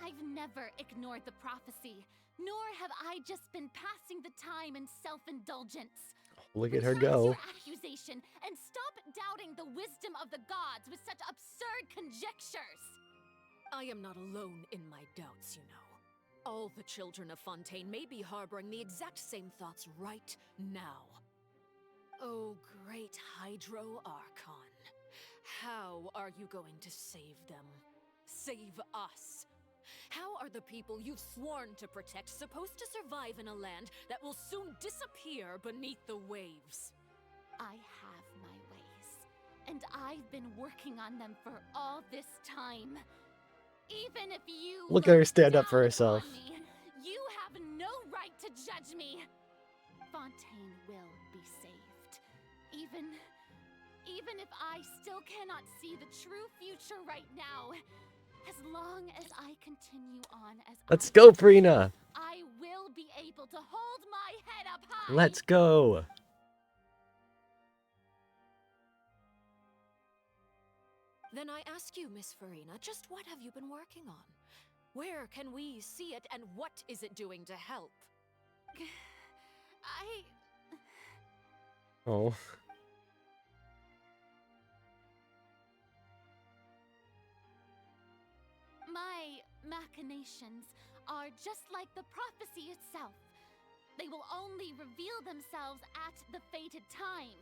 I've never ignored the prophecy, nor have I just been passing the time in self-indulgence. Look at her Retract go. your accusation and stop doubting the wisdom of the gods with such absurd conjectures. I am not alone in my doubts, you know. All the children of Fontaine may be harboring the exact same thoughts right now. Oh, great Hydro Archon. How are you going to save them? Save us? How are the people you've sworn to protect supposed to survive in a land that will soon disappear beneath the waves? I have my ways, and I've been working on them for all this time. Even if you Look at her stand up for down herself. upon me, you have no right to judge me. Fontaine will be saved. Even if I still cannot see the true future right now, as long as I continue on as Let's go, Farina. I will be able to hold my head up high. Let's go. Then I ask you, Miss Farina, just what have you been working on? Where can we see it, and what is it doing to help? Oh. My machinations are just like the prophecy itself. They will only reveal themselves at the fated time.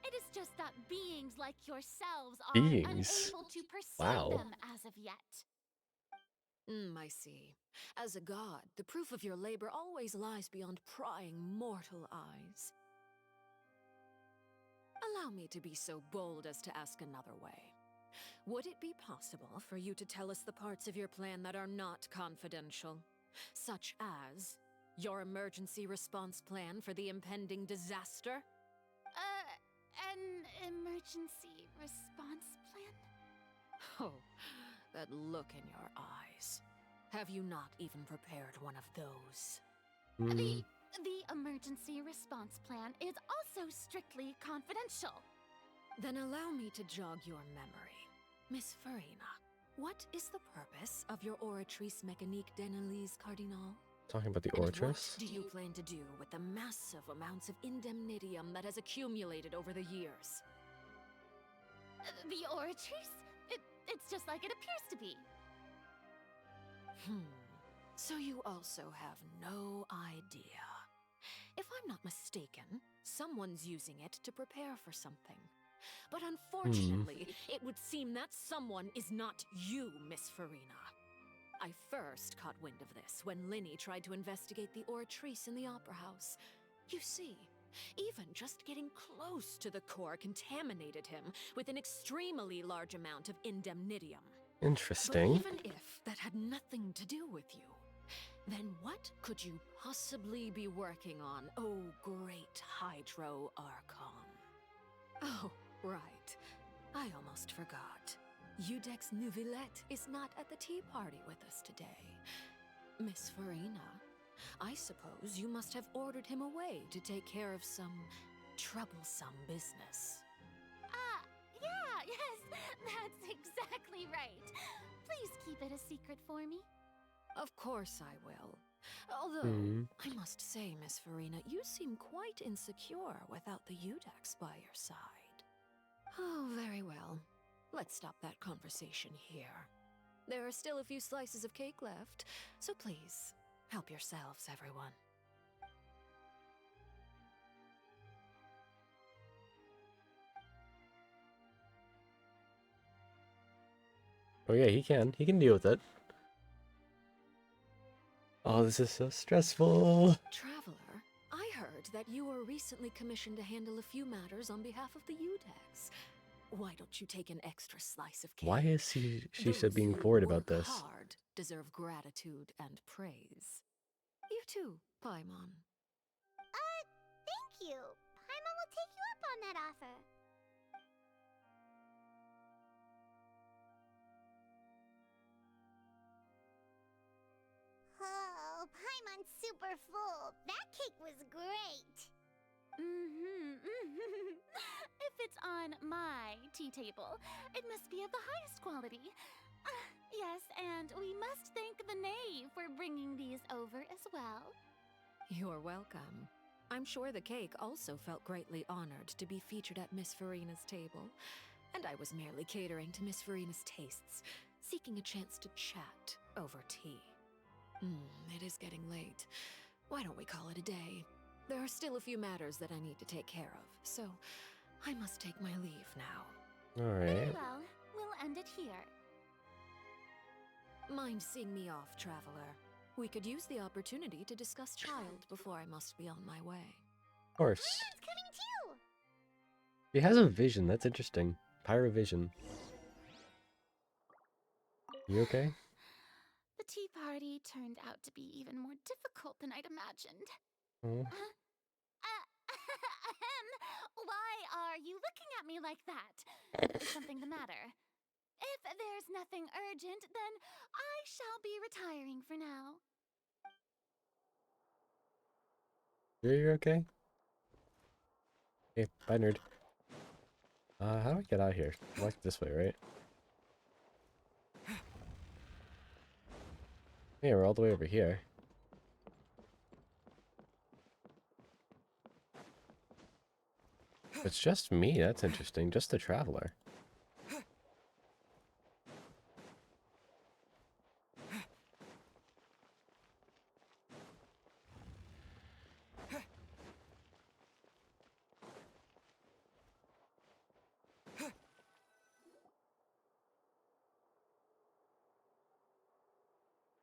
It is just that beings like yourselves are unable to perceive them as of yet. I see. As a god, the proof of your labor always lies beyond prying mortal eyes. Allow me to be so bold as to ask another way. Would it be possible for you to tell us the parts of your plan that are not confidential? Such as your emergency response plan for the impending disaster? An emergency response plan? Oh, that look in your eyes. Have you not even prepared one of those? The emergency response plan is also strictly confidential. Then allow me to jog your memory. Miss Farina, what is the purpose of your Oratrice Mécanique d'Analyse Cardinal? Talking about the And Oratrice? what do you plan to do with the massive amounts of indemnitium that has accumulated over the years? The Oratrice? It's just like it appears to be. So you also have no idea. If I'm not mistaken, someone's using it to prepare for something. But unfortunately, it would seem that someone is not you, Miss Farina. I first caught wind of this when Lyney tried to investigate the Oratrice in the Opera House. You see, Even just getting close to the core contaminated him with an extremely large amount of indemnitium. Interesting. But even if that had nothing to do with you, then what could you possibly be working on, oh great Hydro Archon? Oh, right. I almost forgot. Udex Neuvillette is not at the tea party with us today. Miss Farina, I suppose you must have ordered him away to take care of some troublesome business. Yeah, yes, that's exactly right. Please keep it a secret for me. Of course I will. Although, I must say, Miss Farina, you seem quite insecure without the Udex by your side. Oh, very well. Let's stop that conversation here. There are still a few slices of cake left, so please, help yourselves, everyone. Oh yeah, he can. He can deal with it. Oh, this is so stressful. Traveler, I heard that you were recently commissioned to handle a few matters on behalf of the Udex. Why don't you take an extra slice of cake? Why is she Those said being who forward about work this? hard deserve gratitude and praise. You too, Paimon. Thank you. Paimon will take you up on that offer. Oh, Paimon's super full. That cake was great. If it's on my tea table, it must be of the highest quality. Yes, and we must thank the knave for bringing these over as well. You're welcome. I'm sure the cake also felt greatly honored to be featured at Miss Farina's table, and I was merely catering to Miss Farina's tastes, seeking a chance to chat over tea. It is getting late. Why don't we call it a day? There are still a few matters that I need to take care of, so I must take my leave now. All Very right. well, we'll end it here. Mind seeing me off, traveler? We could use the opportunity to discuss Child before I must be on my way. Of course. Paimon's coming too. He has a vision. That's interesting. Pyrovision. You okay? The tea party turned out to be even more difficult than I'd imagined. Oh. Why are you looking at me like that? Is something the matter? If there's nothing urgent, then I shall be retiring for now. You're okay? Okay, bye, nerd. How do I get out of here? Walk this way, right? Yeah, we're all the way over here. It's just me. That's interesting. Just the traveler.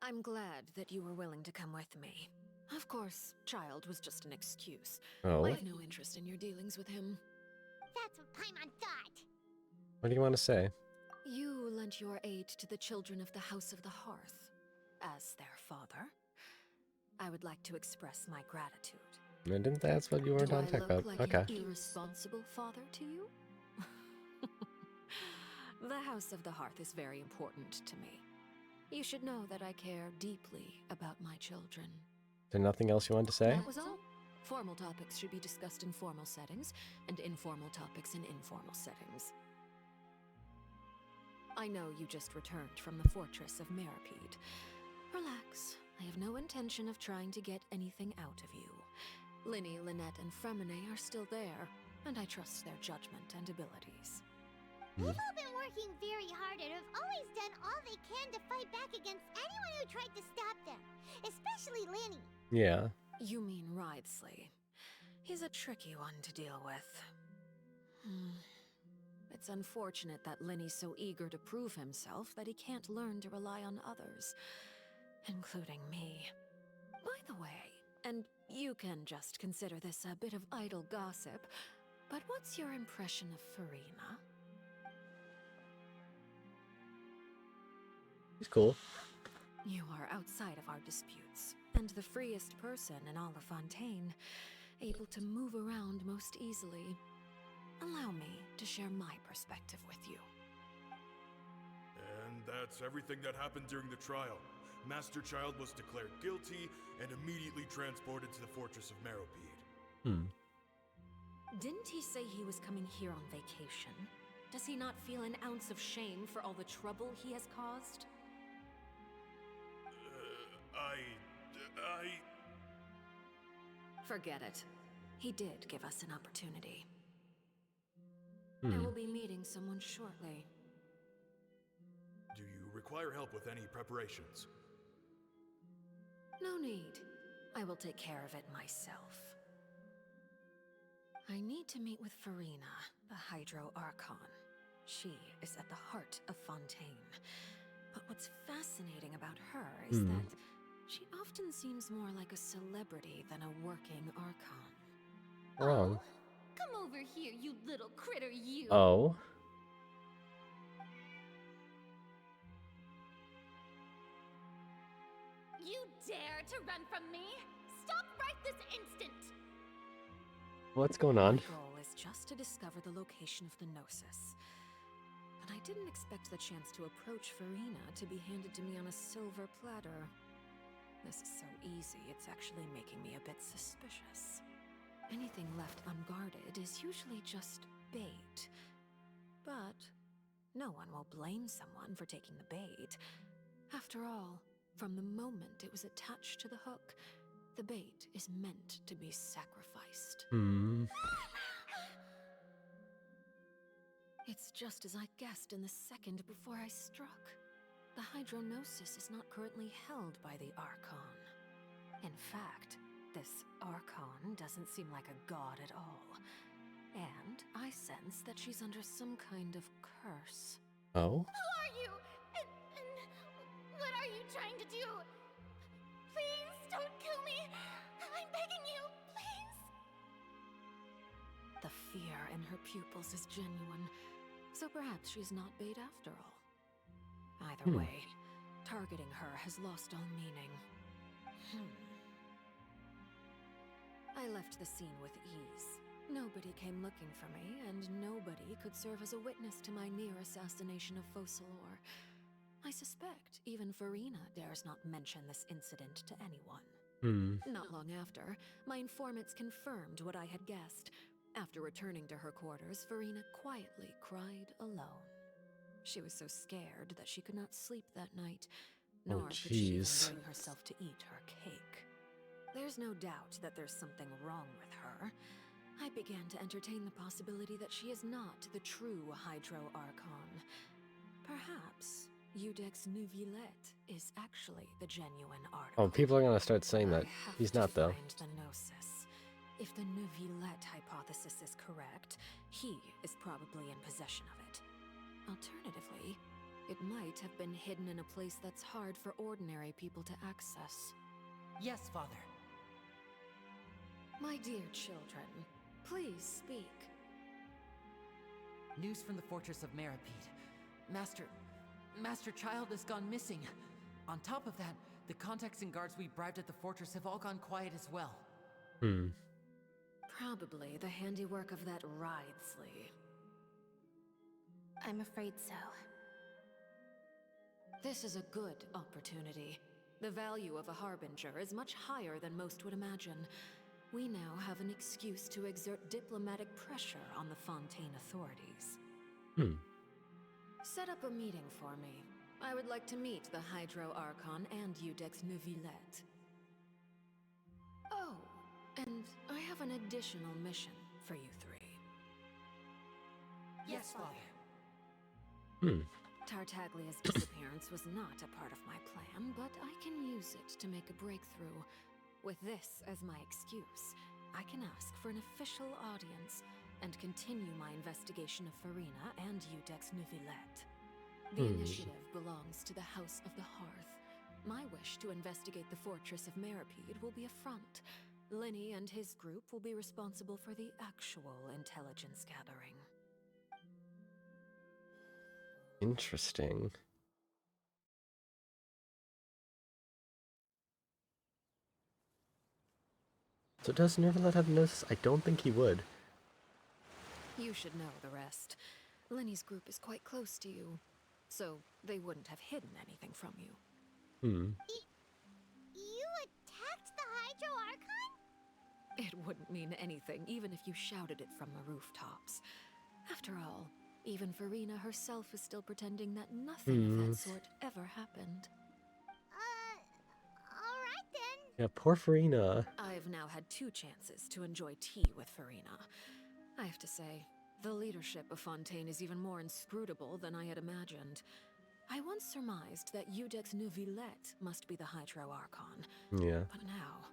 I'm glad that you were willing to come with me. Of course, Child was just an excuse. Oh. I have no interest in your dealings with him. That's what Paimon thought. What do you want to say? You lent your aid to the children of the House of the Hearth. As their father, I would like to express my gratitude. I didn't. That's what you were Do I on tech look about. like Okay. an irresponsible father to you? The House of the Hearth is very important to me. You should know that I care deeply about my children. Is there nothing else you want to say? That was all. Formal topics should be discussed in formal settings, and informal topics in informal settings. I know you just returned from the fortress of Meripede. Relax. I have no intention of trying to get anything out of you. Linny, Lynette, and Fremine are still there, and I trust their judgment and abilities. They've all been working very hard and have always done all they can to fight back against anyone who tried to stop them, especially Linny. Yeah. You mean Wriothesley. He's a tricky one to deal with. It's unfortunate that Linny's so eager to prove himself that he can't learn to rely on others, including me. By the way, and You can just consider this a bit of idle gossip, but what's your impression of Farina? He's cool. You are outside of our disputes, and the freest person in all of Fontaine, able to move around most easily. Allow me to share my perspective with you. And that's everything that happened during the trial. Master Child was declared guilty and immediately transported to the Fortress of Meropide. Didn't he say he was coming here on vacation? Does he not feel an ounce of shame for all the trouble he has caused? Forget it. He did give us an opportunity. I will be meeting someone shortly. Do you require help with any preparations? No need. I will take care of it myself. I need to meet with Farina, the Hydro Archon. She is at the heart of Fontaine. But what's fascinating about her is that she often seems more like a celebrity than a working Archon. Wrong. Come over here, you little critter, you! Oh. You dare to run from me? Stop right this instant! What's going on? My goal is just to discover the location of the Gnosis. But I didn't expect the chance to approach Farina to be handed to me on a silver platter. This is so easy, it's actually making me a bit suspicious. Anything left unguarded is usually just bait. But no one will blame someone for taking the bait. After all, from the moment it was attached to the hook, the bait is meant to be sacrificed. It's just as I guessed in the second before I struck. The Hydronosis is not currently held by the Archon. In fact, this Archon doesn't seem like a god at all. And I sense that she's under some kind of curse. Oh? Who are you? And what are you trying to do? Please don't kill me! I'm begging you, please! The fear in her pupils is genuine, so perhaps she's not bait after all. Either way, targeting her has lost all meaning. I left the scene with ease. Nobody came looking for me, and nobody could serve as a witness to my near assassination of Focalor. I suspect even Farina dares not mention this incident to anyone. Not long after, my informants confirmed what I had guessed. After returning to her quarters, Farina quietly cried alone. She was so scared that she could not sleep that night, nor could she even bring herself to eat her cake. There's no doubt that there's something wrong with her. I began to entertain the possibility that she is not the true Hydro Archon. Perhaps Iudex Neuvillette is actually the genuine Archon. Oh, people are gonna start saying that. He's not, though. Find the Gnosis. If the Neuvillette hypothesis is correct, he is probably in possession of it. Alternatively, it might have been hidden in a place that's hard for ordinary people to access. Yes, Father. My dear children, please speak. News from the Fortress of Meropide. Master Child has gone missing. On top of that, the contacts and guards we bribed at the fortress have all gone quiet as well. Probably the handiwork of that Wriothesley. I'm afraid so. This is a good opportunity. The value of a Harbinger is much higher than most would imagine. We now have an excuse to exert diplomatic pressure on the Fontaine authorities. Set up a meeting for me. I would like to meet the Hydro Archon and Iudex Neuvillette. Oh, and I have an additional mission for you three. Yes, Father. Tartaglia's disappearance was not a part of my plan, but I can use it to make a breakthrough. With this as my excuse, I can ask for an official audience and continue my investigation of Farina and Iudex Neuvillette. The initiative belongs to the House of the Hearth. My wish to investigate the Fortress of Meropide will be a front, Lenny and his group will be responsible for the actual intelligence gathering. Interesting. So does Neverlet have notice? I don't think he would. You should know the rest. Lenny's group is quite close to you, so they wouldn't have hidden anything from you. Hmm. You attacked the Hydro Archon? It wouldn't mean anything, even if you shouted it from the rooftops. After all, even Farina herself is still pretending that nothing of that sort ever happened. Alright then. Yeah, poor Farina. I've now had 2 chances to enjoy tea with Farina. I have to say, the leadership of Fontaine is even more inscrutable than I had imagined. I once surmised that Iudex Neuvillette must be the Hydro Archon. Yeah. But now,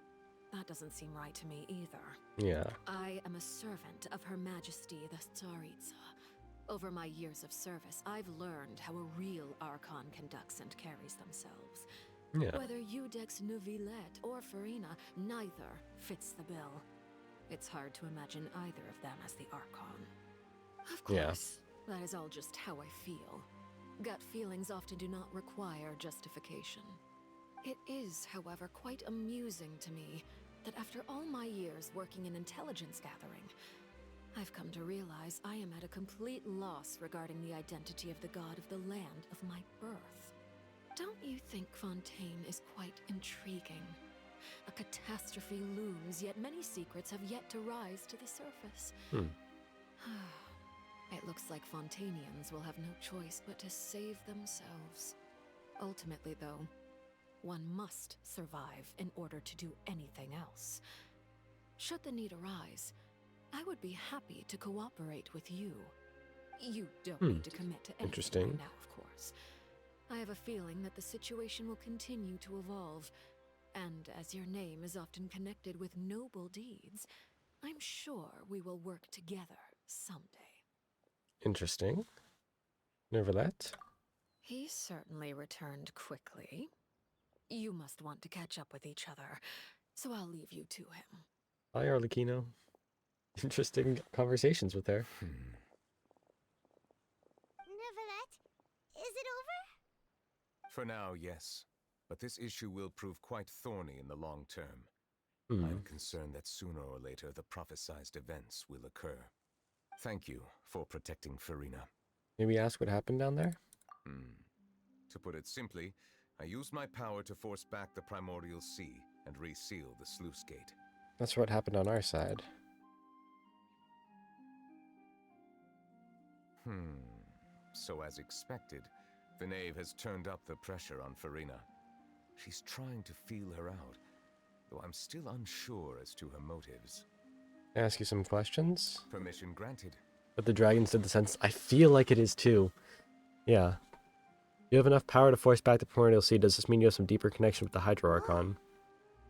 that doesn't seem right to me either. Yeah. I am a servant of Her Majesty the Tsaritsa. Over my years of service, I've learned how a real Archon conducts and carries themselves. Yeah. Whether Iudex Neuvillette or Farina, neither fits the bill. It's hard to imagine either of them as the Archon. Of course, that is all just how I feel. Gut feelings often do not require justification. It is, however, quite amusing to me that after all my years working in intelligence gathering, I've come to realize I am at a complete loss regarding the identity of the god of the land of my birth. Don't you think Fontaine is quite intriguing? A catastrophe looms, yet many secrets have yet to rise to the surface. It looks like Fontainians will have no choice but to save themselves. Ultimately, though, one must survive in order to do anything else. Should the need arise, I would be happy to cooperate with you. You don't need to commit to anything Interesting. right now, of course. I have a feeling that the situation will continue to evolve, and as your name is often connected with noble deeds, I'm sure we will work together someday. Interesting. Neverlet? He certainly returned quickly. You must want to catch up with each other, so I'll leave you to him. Hi, Arlecchino. Interesting conversations with her. Neverlet, is it over? For now, yes. But this issue will prove quite thorny in the long term. I'm concerned that sooner or later the prophesized events will occur. Thank you for protecting Farina. Maybe ask what happened down there? To put it simply, I used my power to force back the Primordial Sea and reseal the sluice gate. That's what happened on our side. So as expected, the Knave has turned up the pressure on Farina. She's trying to feel her out, though I'm still unsure as to her motives. Can I ask you some questions? Permission granted. But the dragons did the sense. I feel like it is too. Yeah. You have enough power to force back the Primordial Sea. Does this mean you have some deeper connection with the Hydro Archon?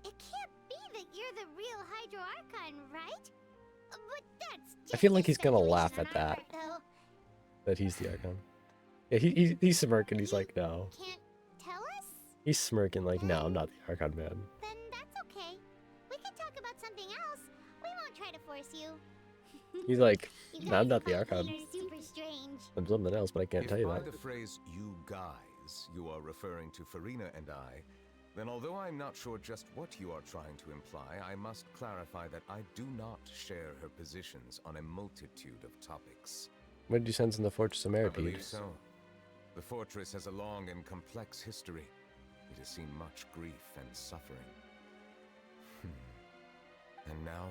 It can't be that you're the real Hydro Archon, right? But that's just I feel like he's gonna laugh speculation at on our that. part, though. That he's the Archon. Yeah, he's smirking. He's like, no. Can't tell us? He's smirking like, no, I'm not the Archon, man. Then that's okay. We can talk about something else. We won't try to force you. He's like, You no, I'm guys not the Fontaine Archon. are super strange. I'm something else, but I can't tell you If that. by the phrase "you guys" you are referring to Farina and I, then although I'm not sure just what you are trying to imply, I must clarify that I do not share her positions on a multitude of topics. What did you sense in the Fortress of I Meripede? believe so. The fortress has a long and complex history. It has seen much grief and suffering. And now,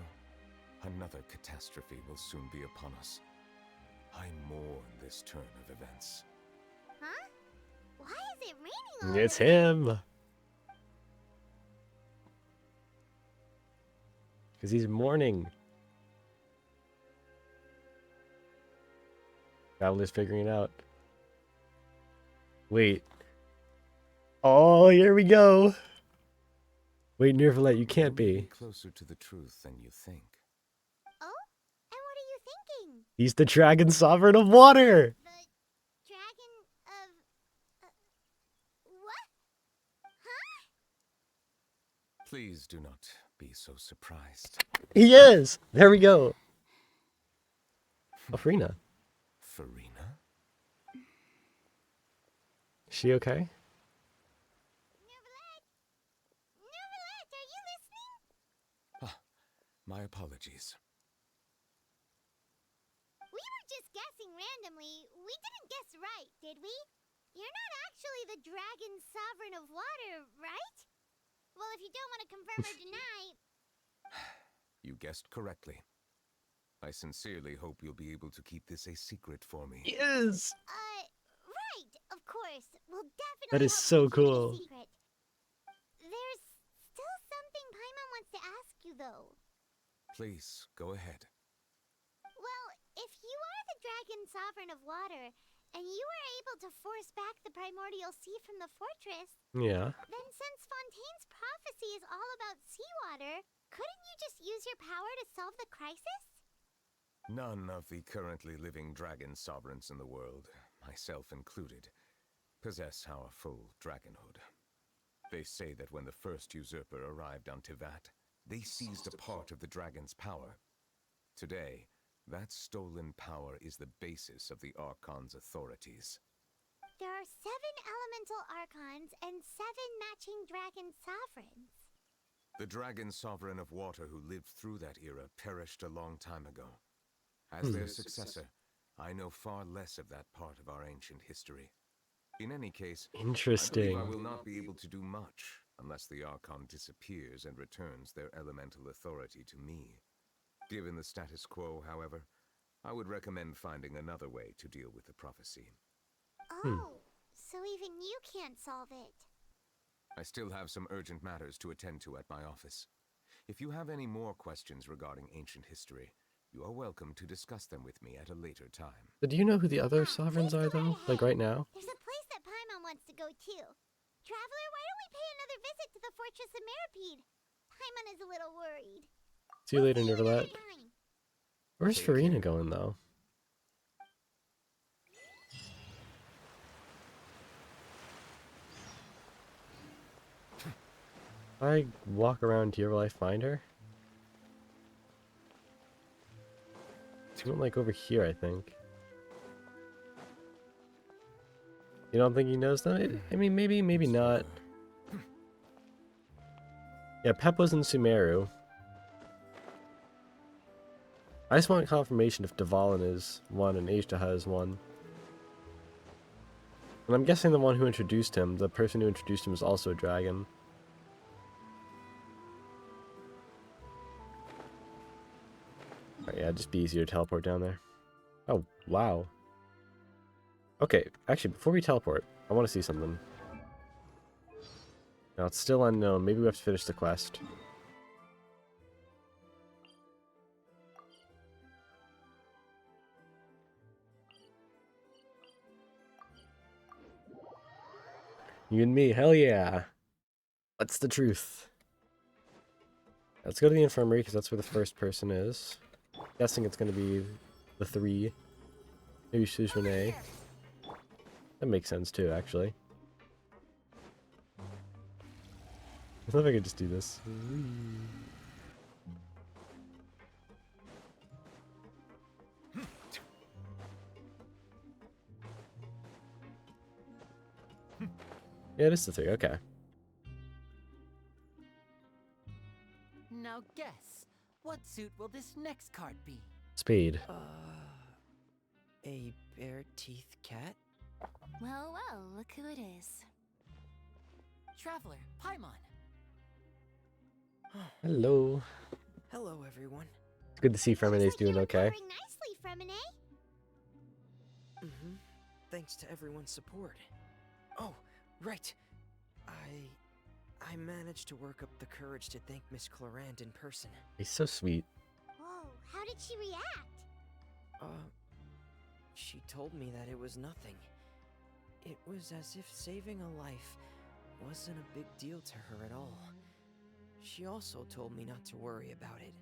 another catastrophe will soon be upon us. I mourn this turn of events. Huh? Why is it raining all It's over? him! Because he's mourning. Traveler's figuring it out. Wait. Oh, here we go. Wait, Neverlet, you can't be. Closer to the truth than you think. Oh? And what are you thinking? He's the Dragon Sovereign of Water! The dragon of... what? Huh? Please do not be so surprised. He is! There we go. Oh, Furina. Furina? Is she okay? Neverlet, are you listening? Ah, my apologies. We were just guessing randomly. We didn't guess right, did we? You're not actually the Dragon Sovereign of Water, right? Well, if you don't want to confirm or deny... You guessed correctly. I sincerely hope you'll be able to keep this a secret for me. Yes! Right, of course. We'll definitely That is help so you keep it a cool. secret. There's still something Paimon wants to ask you, though. Please, go ahead. Well, if you are the Dragon Sovereign of Water, and you were able to force back the Primordial Sea from the fortress, Yeah. then since Fontaine's prophecy is all about seawater, couldn't you just use your power to solve the crisis? None of the currently living dragon sovereigns in the world, myself included, possess our full dragonhood. They say that when the first usurper arrived on Tivat, they seized a part of the dragon's power. Today, that stolen power is the basis of the Archon's authorities. There are 7 elemental archons and 7 matching dragon sovereigns. The dragon sovereign of water who lived through that era perished a long time ago. As their successor, I know far less of that part of our ancient history. In any case, Interesting. I believe I will not be able to do much unless the Archon disappears and returns their elemental authority to me. Given the status quo, however, I would recommend finding another way to deal with the prophecy. Oh, so even you can't solve it. I still have some urgent matters to attend to at my office. If you have any more questions regarding ancient history, you are welcome to discuss them with me at a later time. But do you know who the other sovereigns are, though? Like, right now? There's a place that Paimon wants to go too. Traveler, why don't we pay another visit to the Fortress of Meripede? Paimon is a little worried. See you later, Neverlet. Where's Furina going, though? If I walk around to Neverlife, find her? She went, like, over here, I think. You don't think he knows that? I mean, maybe, maybe not. Yeah, Pep was in Sumeru. I just want confirmation if Dvalin is one and Ajdaha is one. And I'm guessing the one who introduced him, the person who introduced him, is also a dragon. Alright, yeah, it'd just be easier to teleport down there. Oh, wow. Okay, actually, before we teleport, I want to see something. Now, it's still unknown. Maybe we have to finish the quest. You and me, hell yeah. What's the truth? Let's go to the infirmary, because that's where the first person is. Guessing it's going to be the 3. Maybe Suzerain. That makes sense too, actually. I thought I could just do this. Yeah, it is the 3, okay. Now guess, what suit will this next card be? Spade. A bare-teeth cat? Well, well, look who it is. Traveler, Paimon. Hello. Hello, everyone. It's good to see Fremene's doing okay. Nicely, Fremene. Mm-hmm. Thanks to everyone's support. Oh, right. I managed to work up the courage to thank Miss Clorand in person. He's so sweet. Whoa, how did she react? She told me that it was nothing. It was as if saving a life wasn't a big deal to her at all. She also told me not to worry about it.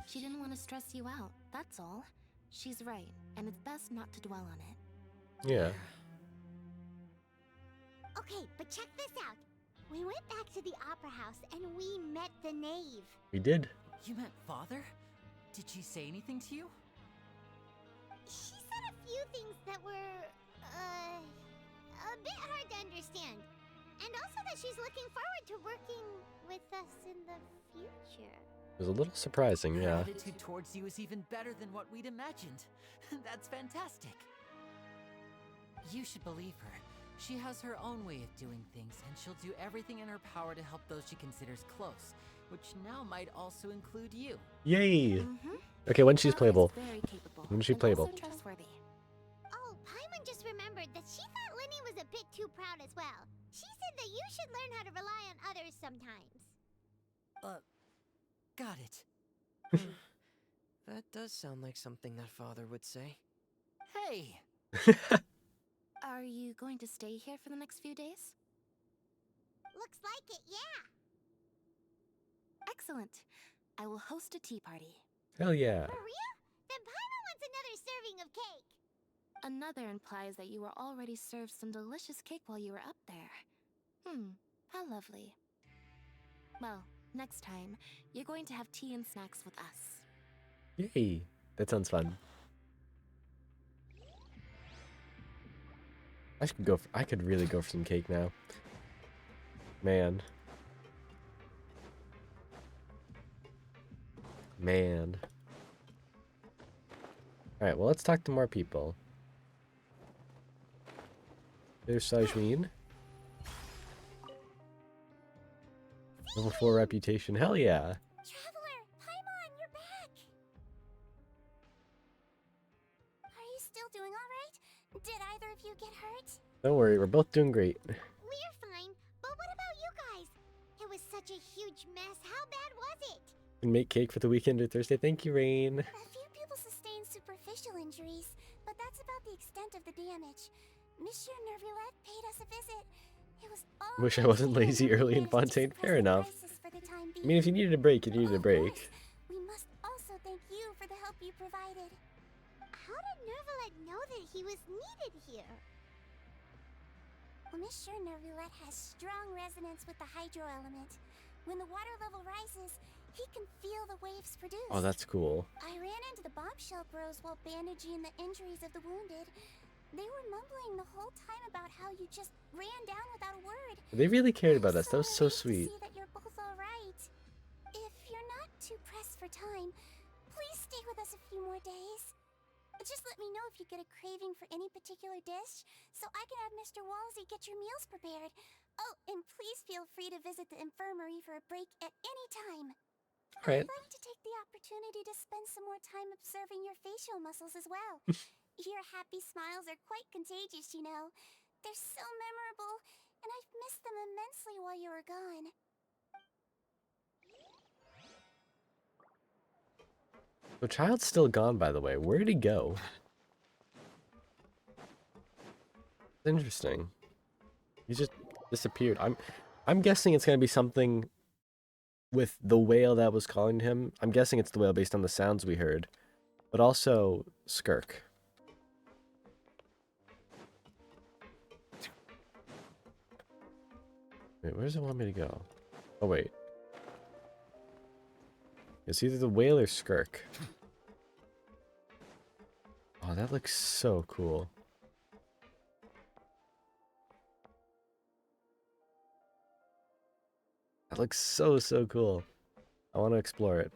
She didn't want to stress you out, that's all. She's right, and it's best not to dwell on it. Yeah. Okay, but check this out. We went back to the opera house and we met the knave. We did. You met Father? Did she say anything to you? She said a few things that were, a bit hard to understand. And also that she's looking forward to working with us in the future. It was a little surprising, Her yeah. attitude towards you is even better than what we'd imagined. That's fantastic. You should believe her. She has her own way of doing things, and she'll do everything in her power to help those she considers close, which now might also include you. Yay! Okay, when she's playable. Very capable. When is she and playable? Also trustworthy. Oh, Paimon just remembered that she thought Linny was a bit too proud as well. She said that you should learn how to rely on others sometimes. Got it. That does sound like something that Father would say. Hey! Are you going to stay here for the next few days? Looks like it, yeah. Excellent. I will host a tea party. Hell yeah. For real? Then Paimon wants another serving of cake. Another implies that you were already served some delicious cake while you were up there. How lovely. Well, next time, you're going to have tea and snacks with us. Yay. That sounds fun. I could really go for some cake now. Man. Alright, well, let's talk to more people. There's Sajmin. Level 4 reputation. Hell yeah. Traveler, Paimon, you're back. Are you still doing all right? Did either of you get hurt? Don't worry, we're both doing great. We're fine, but what about you guys? It was such a huge mess. How bad was it? And make cake for the weekend or Thursday. Thank you, Rain. A few people sustained superficial injuries, but that's about the extent of the damage. Monsieur Nervulette paid us a visit. It was all Wish I wasn't lazy early in Fontaine. Fair enough. I mean, if you needed a break, you needed a break. We must also thank you for the help you provided. How did Nervulette know that he was needed here? Well, Monsieur Nervulette has strong resonance with the hydro element. When the water level rises, he can feel the waves produced. Oh, that's cool. I ran into the bombshell bros while bandaging the injuries of the wounded. They were mumbling the whole time about how you just ran down without a word. They really cared about us. That was so sweet. See that you're both all right. If you're not too pressed for time, please stay with us a few more days. Just let me know if you get a craving for any particular dish, so I can have Mr. Walsey get your meals prepared. Oh, and please feel free to visit the infirmary for a break at any time. Right. I'd like to take the opportunity to spend some more time observing your facial muscles as well. Your happy smiles are quite contagious, you know. They're so memorable, and I've missed them immensely while you were gone. The child's still gone, by the way. Where did he go? Interesting. He just disappeared. I'm guessing it's gonna be something with the whale that was calling him. I'm guessing it's the whale based on the sounds we heard. But also Skirk. Wait, where does it want me to go? Oh wait. It's either the whale or Skirk. Oh, that looks so cool. That looks so cool. I want to explore it.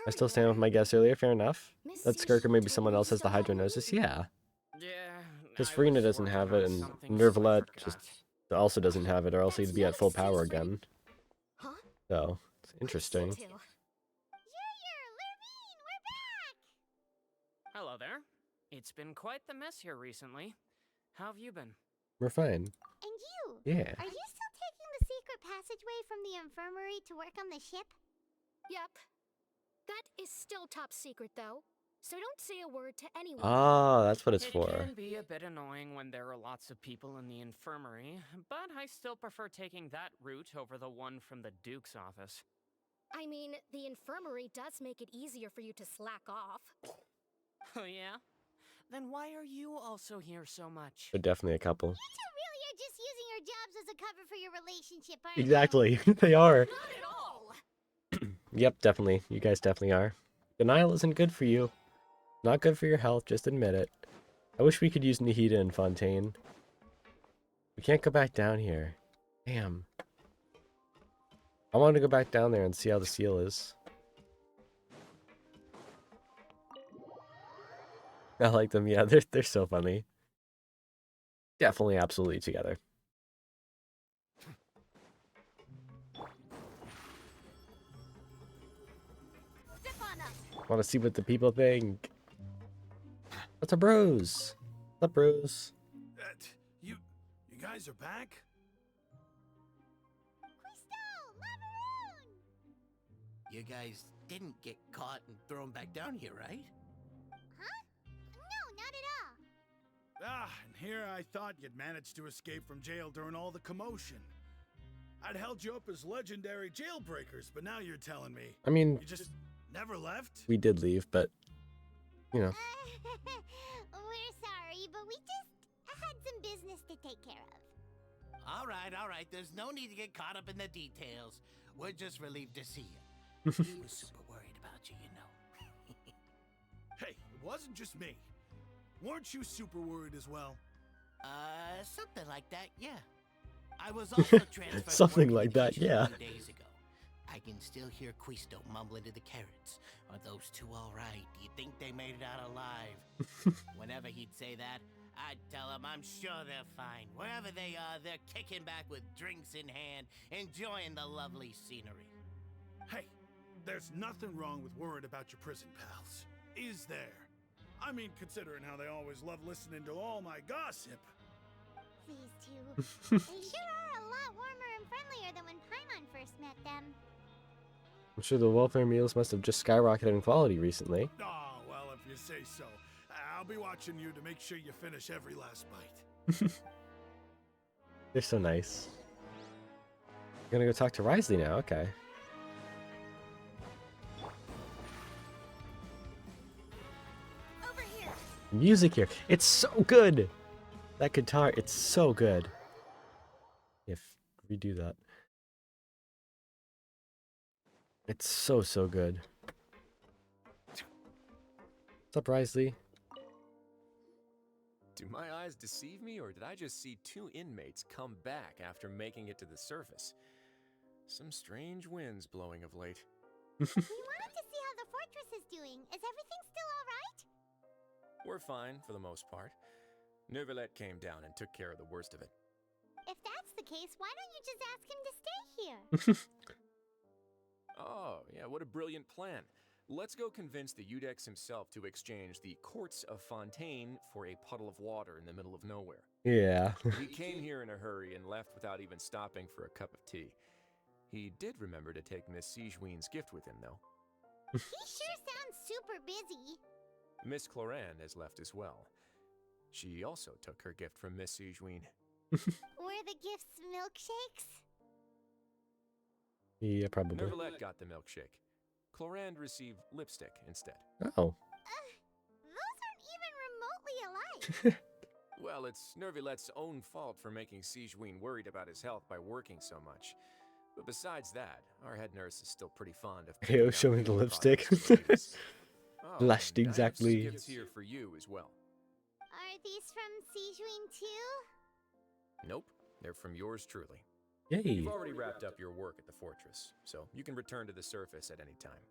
I still stand with my guess earlier, fair enough. That Skirk or maybe someone else has the hydronosis, yeah. Yeah. Because Farina doesn't have it, and Nervulette just also doesn't have it, or else he'd be at full power again. So, it's interesting. Lurvine, we're back! Hello there. It's been quite the mess here recently. How have you been? We're fine. And you? Yeah. Are you still taking the secret passageway from the infirmary to work on the ship? Yep. That is still top secret, though. So don't say a word to anyone. Ah, that's what it's It for. can be a bit annoying when there are lots of people in the infirmary, but I still prefer taking that route over the one from the Duke's office. I mean, the infirmary does make it easier for you to slack off. Oh yeah? Then why are you also here so much? They're definitely a couple. You two really our jobs as a cover for your relationship, aren't they? Exactly. They are. Not at all. Yep, definitely. You guys definitely are. Denial isn't good for you. Not good for your health, just admit it. I wish we could use Nahida and Fontaine. We can't go back down here. Damn. I want to go back down there and see how the seal is. I like them, yeah, they're so funny. Definitely absolutely together. Step on up. Want to see what the people think. What's up, bros? What's up, bros? You guys are back? Crystal, Maroon! You guys didn't get caught and thrown back down here, right? Huh? No, not at all. Ah, and here I thought you'd managed to escape from jail during all the commotion. I'd held you up as legendary jailbreakers, but now you're telling me... I mean... You just never left? We did leave, but... You know. We're sorry, but we just had some business to take care of. All right. There's no need to get caught up in the details. We're just relieved to see you. We were super worried about you, you know. Hey, it wasn't just me. Weren't you super worried as well? Something like that, yeah. I was also transferred to Something work in like the that, kitchen yeah. a few days ago. I can still hear Quisto mumbling to the carrots. Are those two all right? Do you think they made it out alive? Whenever he'd say that, I'd tell him I'm sure they're fine. Wherever they are, they're kicking back with drinks in hand, enjoying the lovely scenery. Hey, there's nothing wrong with worried about your prison pals. Is there? I mean, considering how they always love listening to all my gossip. These two. They sure are a lot warmer and friendlier than when Paimon first met them. I'm sure the welfare meals must have just skyrocketed in quality recently. Oh, well, if you say so. I'll be watching you to make sure you finish every last bite. They're so nice. Gonna go talk to Wriothesley now, okay. Over here. Music here. It's so good! That guitar, it's so good. If redo that. It's so good. What's up, Wriothesley? Do my eyes deceive me, or did I just see two inmates come back after making it to the surface? Some strange winds blowing of late. We wanted to see how the fortress is doing. Is everything still alright? We're fine, for the most part. Neuvillette came down and took care of the worst of it. If that's the case, why don't you just ask him to stay here? Oh, yeah, what a brilliant plan. Let's go convince the Udex himself to exchange the Courts of Fontaine for a puddle of water in the middle of nowhere. Yeah. He came here in a hurry and left without even stopping for a cup of tea. He did remember to take Miss Sigewinne's gift with him, though. He sure sounds super busy. Miss Cloran has left as well. She also took her gift from Miss Sigewinne. Were the gifts milkshakes? Yeah, probably. Neuvillette got the milkshake. Clorand received lipstick instead. Oh. Those aren't even remotely alike. Well, it's Neuvillette's own fault for making Sigewinne worried about his health by working so much. But besides that, our head nurse is still pretty fond of... Hey, show me the lipstick. Blushed and I have some exactly. gifts here for you as well. Are these from Sigewinne too? Nope, they're from yours truly. Yay. You've already wrapped up your work at the fortress, so you can return to the surface at any time.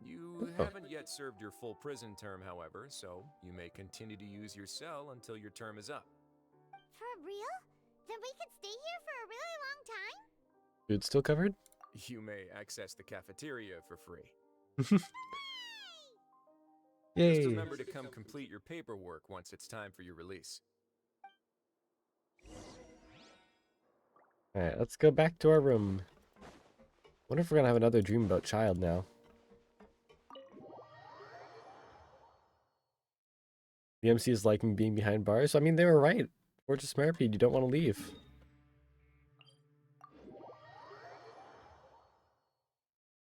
You haven't yet served your full prison term, however, so you may continue to use your cell until your term is up. For real? Then we could stay here for a really long time? Food still covered? You may access the cafeteria for free. Yay. Just remember to come complete your paperwork once it's time for your release. Alright, let's go back to our room. Wonder if we're gonna have another dream about Child now. The MC is liking being behind bars. I mean, they were right. Fortress Maripede, you don't want to leave.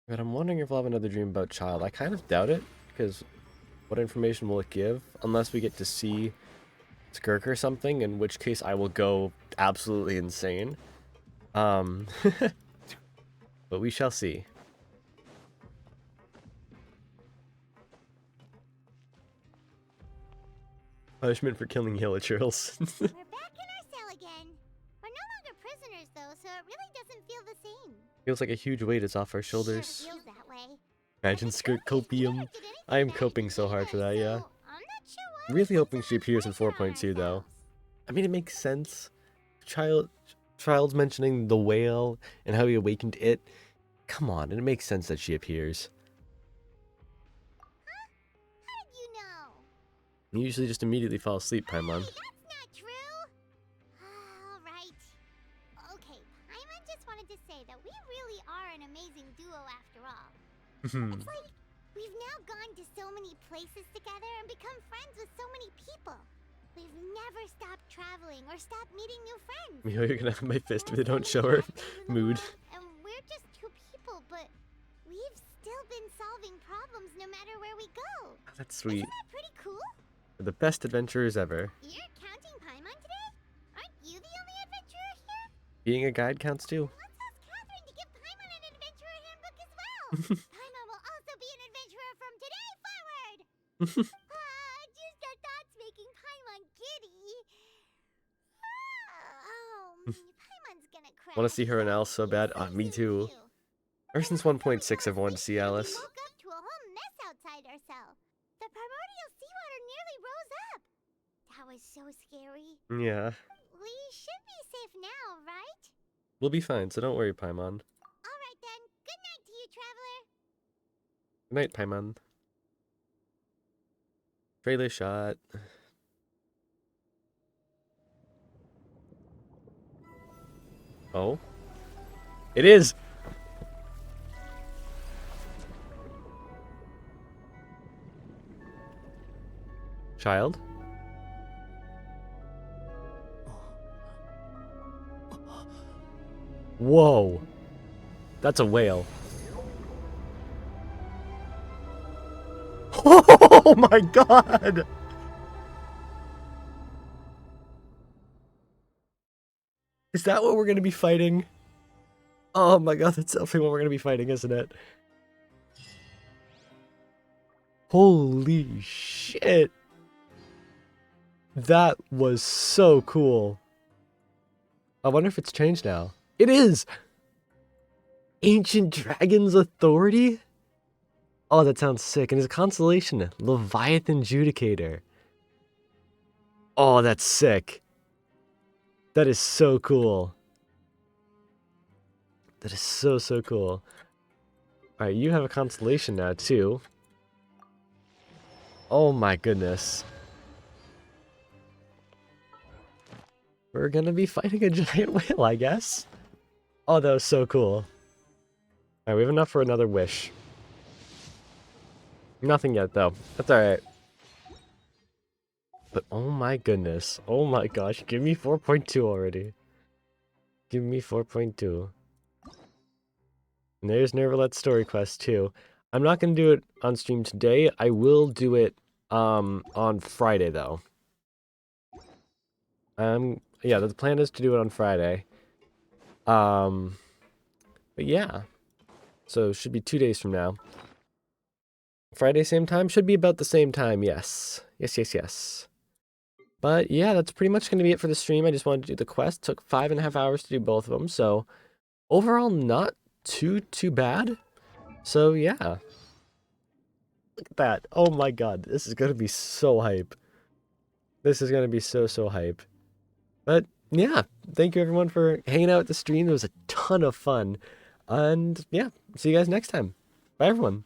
But I'm wondering if we'll have another dream about Child. I kind of doubt it, because what information will it give? Unless we get to see Skirk or something, in which case I will go absolutely insane. But we shall see. Punishment for killing hilichurls. We're back in our cell again. We're no longer prisoners, though, so it really doesn't feel the same. Feels like a huge weight is off our Sure shoulders. feels that way. Imagine skirt copium. I am coping so hard for that, yeah. I'm not sure why Really hoping she appears in 4.2 though. I mean, it makes sense. Child's mentioning the whale and how he awakened it. Come on, and it makes sense that she appears. How did you know? You usually just immediately fall asleep, Paimon. Hey, that's not true. All right. Okay, Paimon just wanted to say that we really are an amazing duo after all. It's like we've now gone to so many places together and become friends with so many people. We've never stopped traveling or stopped meeting new friends. You know, you're gonna have my fist if they don't show her mood. And we're just two people, but we've still been solving problems no matter where we go. That's sweet. Isn't that pretty cool? We're the best adventurers ever. You're counting Paimon today? Aren't you the only adventurer here? Being a guide counts too. Let's ask Catherine to give Paimon an adventurer handbook as well. Paimon will also be an adventurer from today forward. Just the thoughts making Paimon giddy. Paimon's gonna cry. Want to see her and Alice so bad? Me too. Ever since 1.6, I've wanted to see Alice. We woke up to a whole mess outside our cell. The primordial seawater nearly rose up. That was so scary. Yeah. We should be safe now, right? We'll be fine, so don't worry, Paimon. Alright then. Good night to you, traveler. Good night, Paimon. Trailer shot. Oh? It is! Child? Whoa! That's a whale. Oh my god! Is that what we're gonna be fighting? Oh my god, that's definitely what we're gonna be fighting, isn't it? Holy shit! That was so cool. I wonder if it's changed now. It is! Ancient Dragon's Authority? Oh, that sounds sick. And his constellation, Leviathan Judicator. Oh, that's sick. That is so cool. That is so, so cool. Alright, you have a constellation now, too. Oh my goodness. We're gonna be fighting a giant whale, I guess. Oh, that was so cool. Alright, we have enough for another wish. Nothing yet, though. That's alright. But oh my goodness. Oh my gosh. Give me 4.2 already. Give me 4.2. And there's Nervalet's story quest, too. I'm not going to do it on stream today. I will do it on Friday, though. Yeah, the plan is to do it on Friday. But yeah. So, should be 2 days from now. Friday, same time? Should be about the same time, yes. Yes. But yeah, that's pretty much going to be it for the stream. I just wanted to do the quest. Took 5.5 hours to do both of them. So, overall, not too bad. So, yeah. Look at that. Oh my god. This is going to be so hype. This is going to be so hype. But yeah, thank you everyone for hanging out at the stream. It was a ton of fun. And yeah, see you guys next time. Bye, everyone.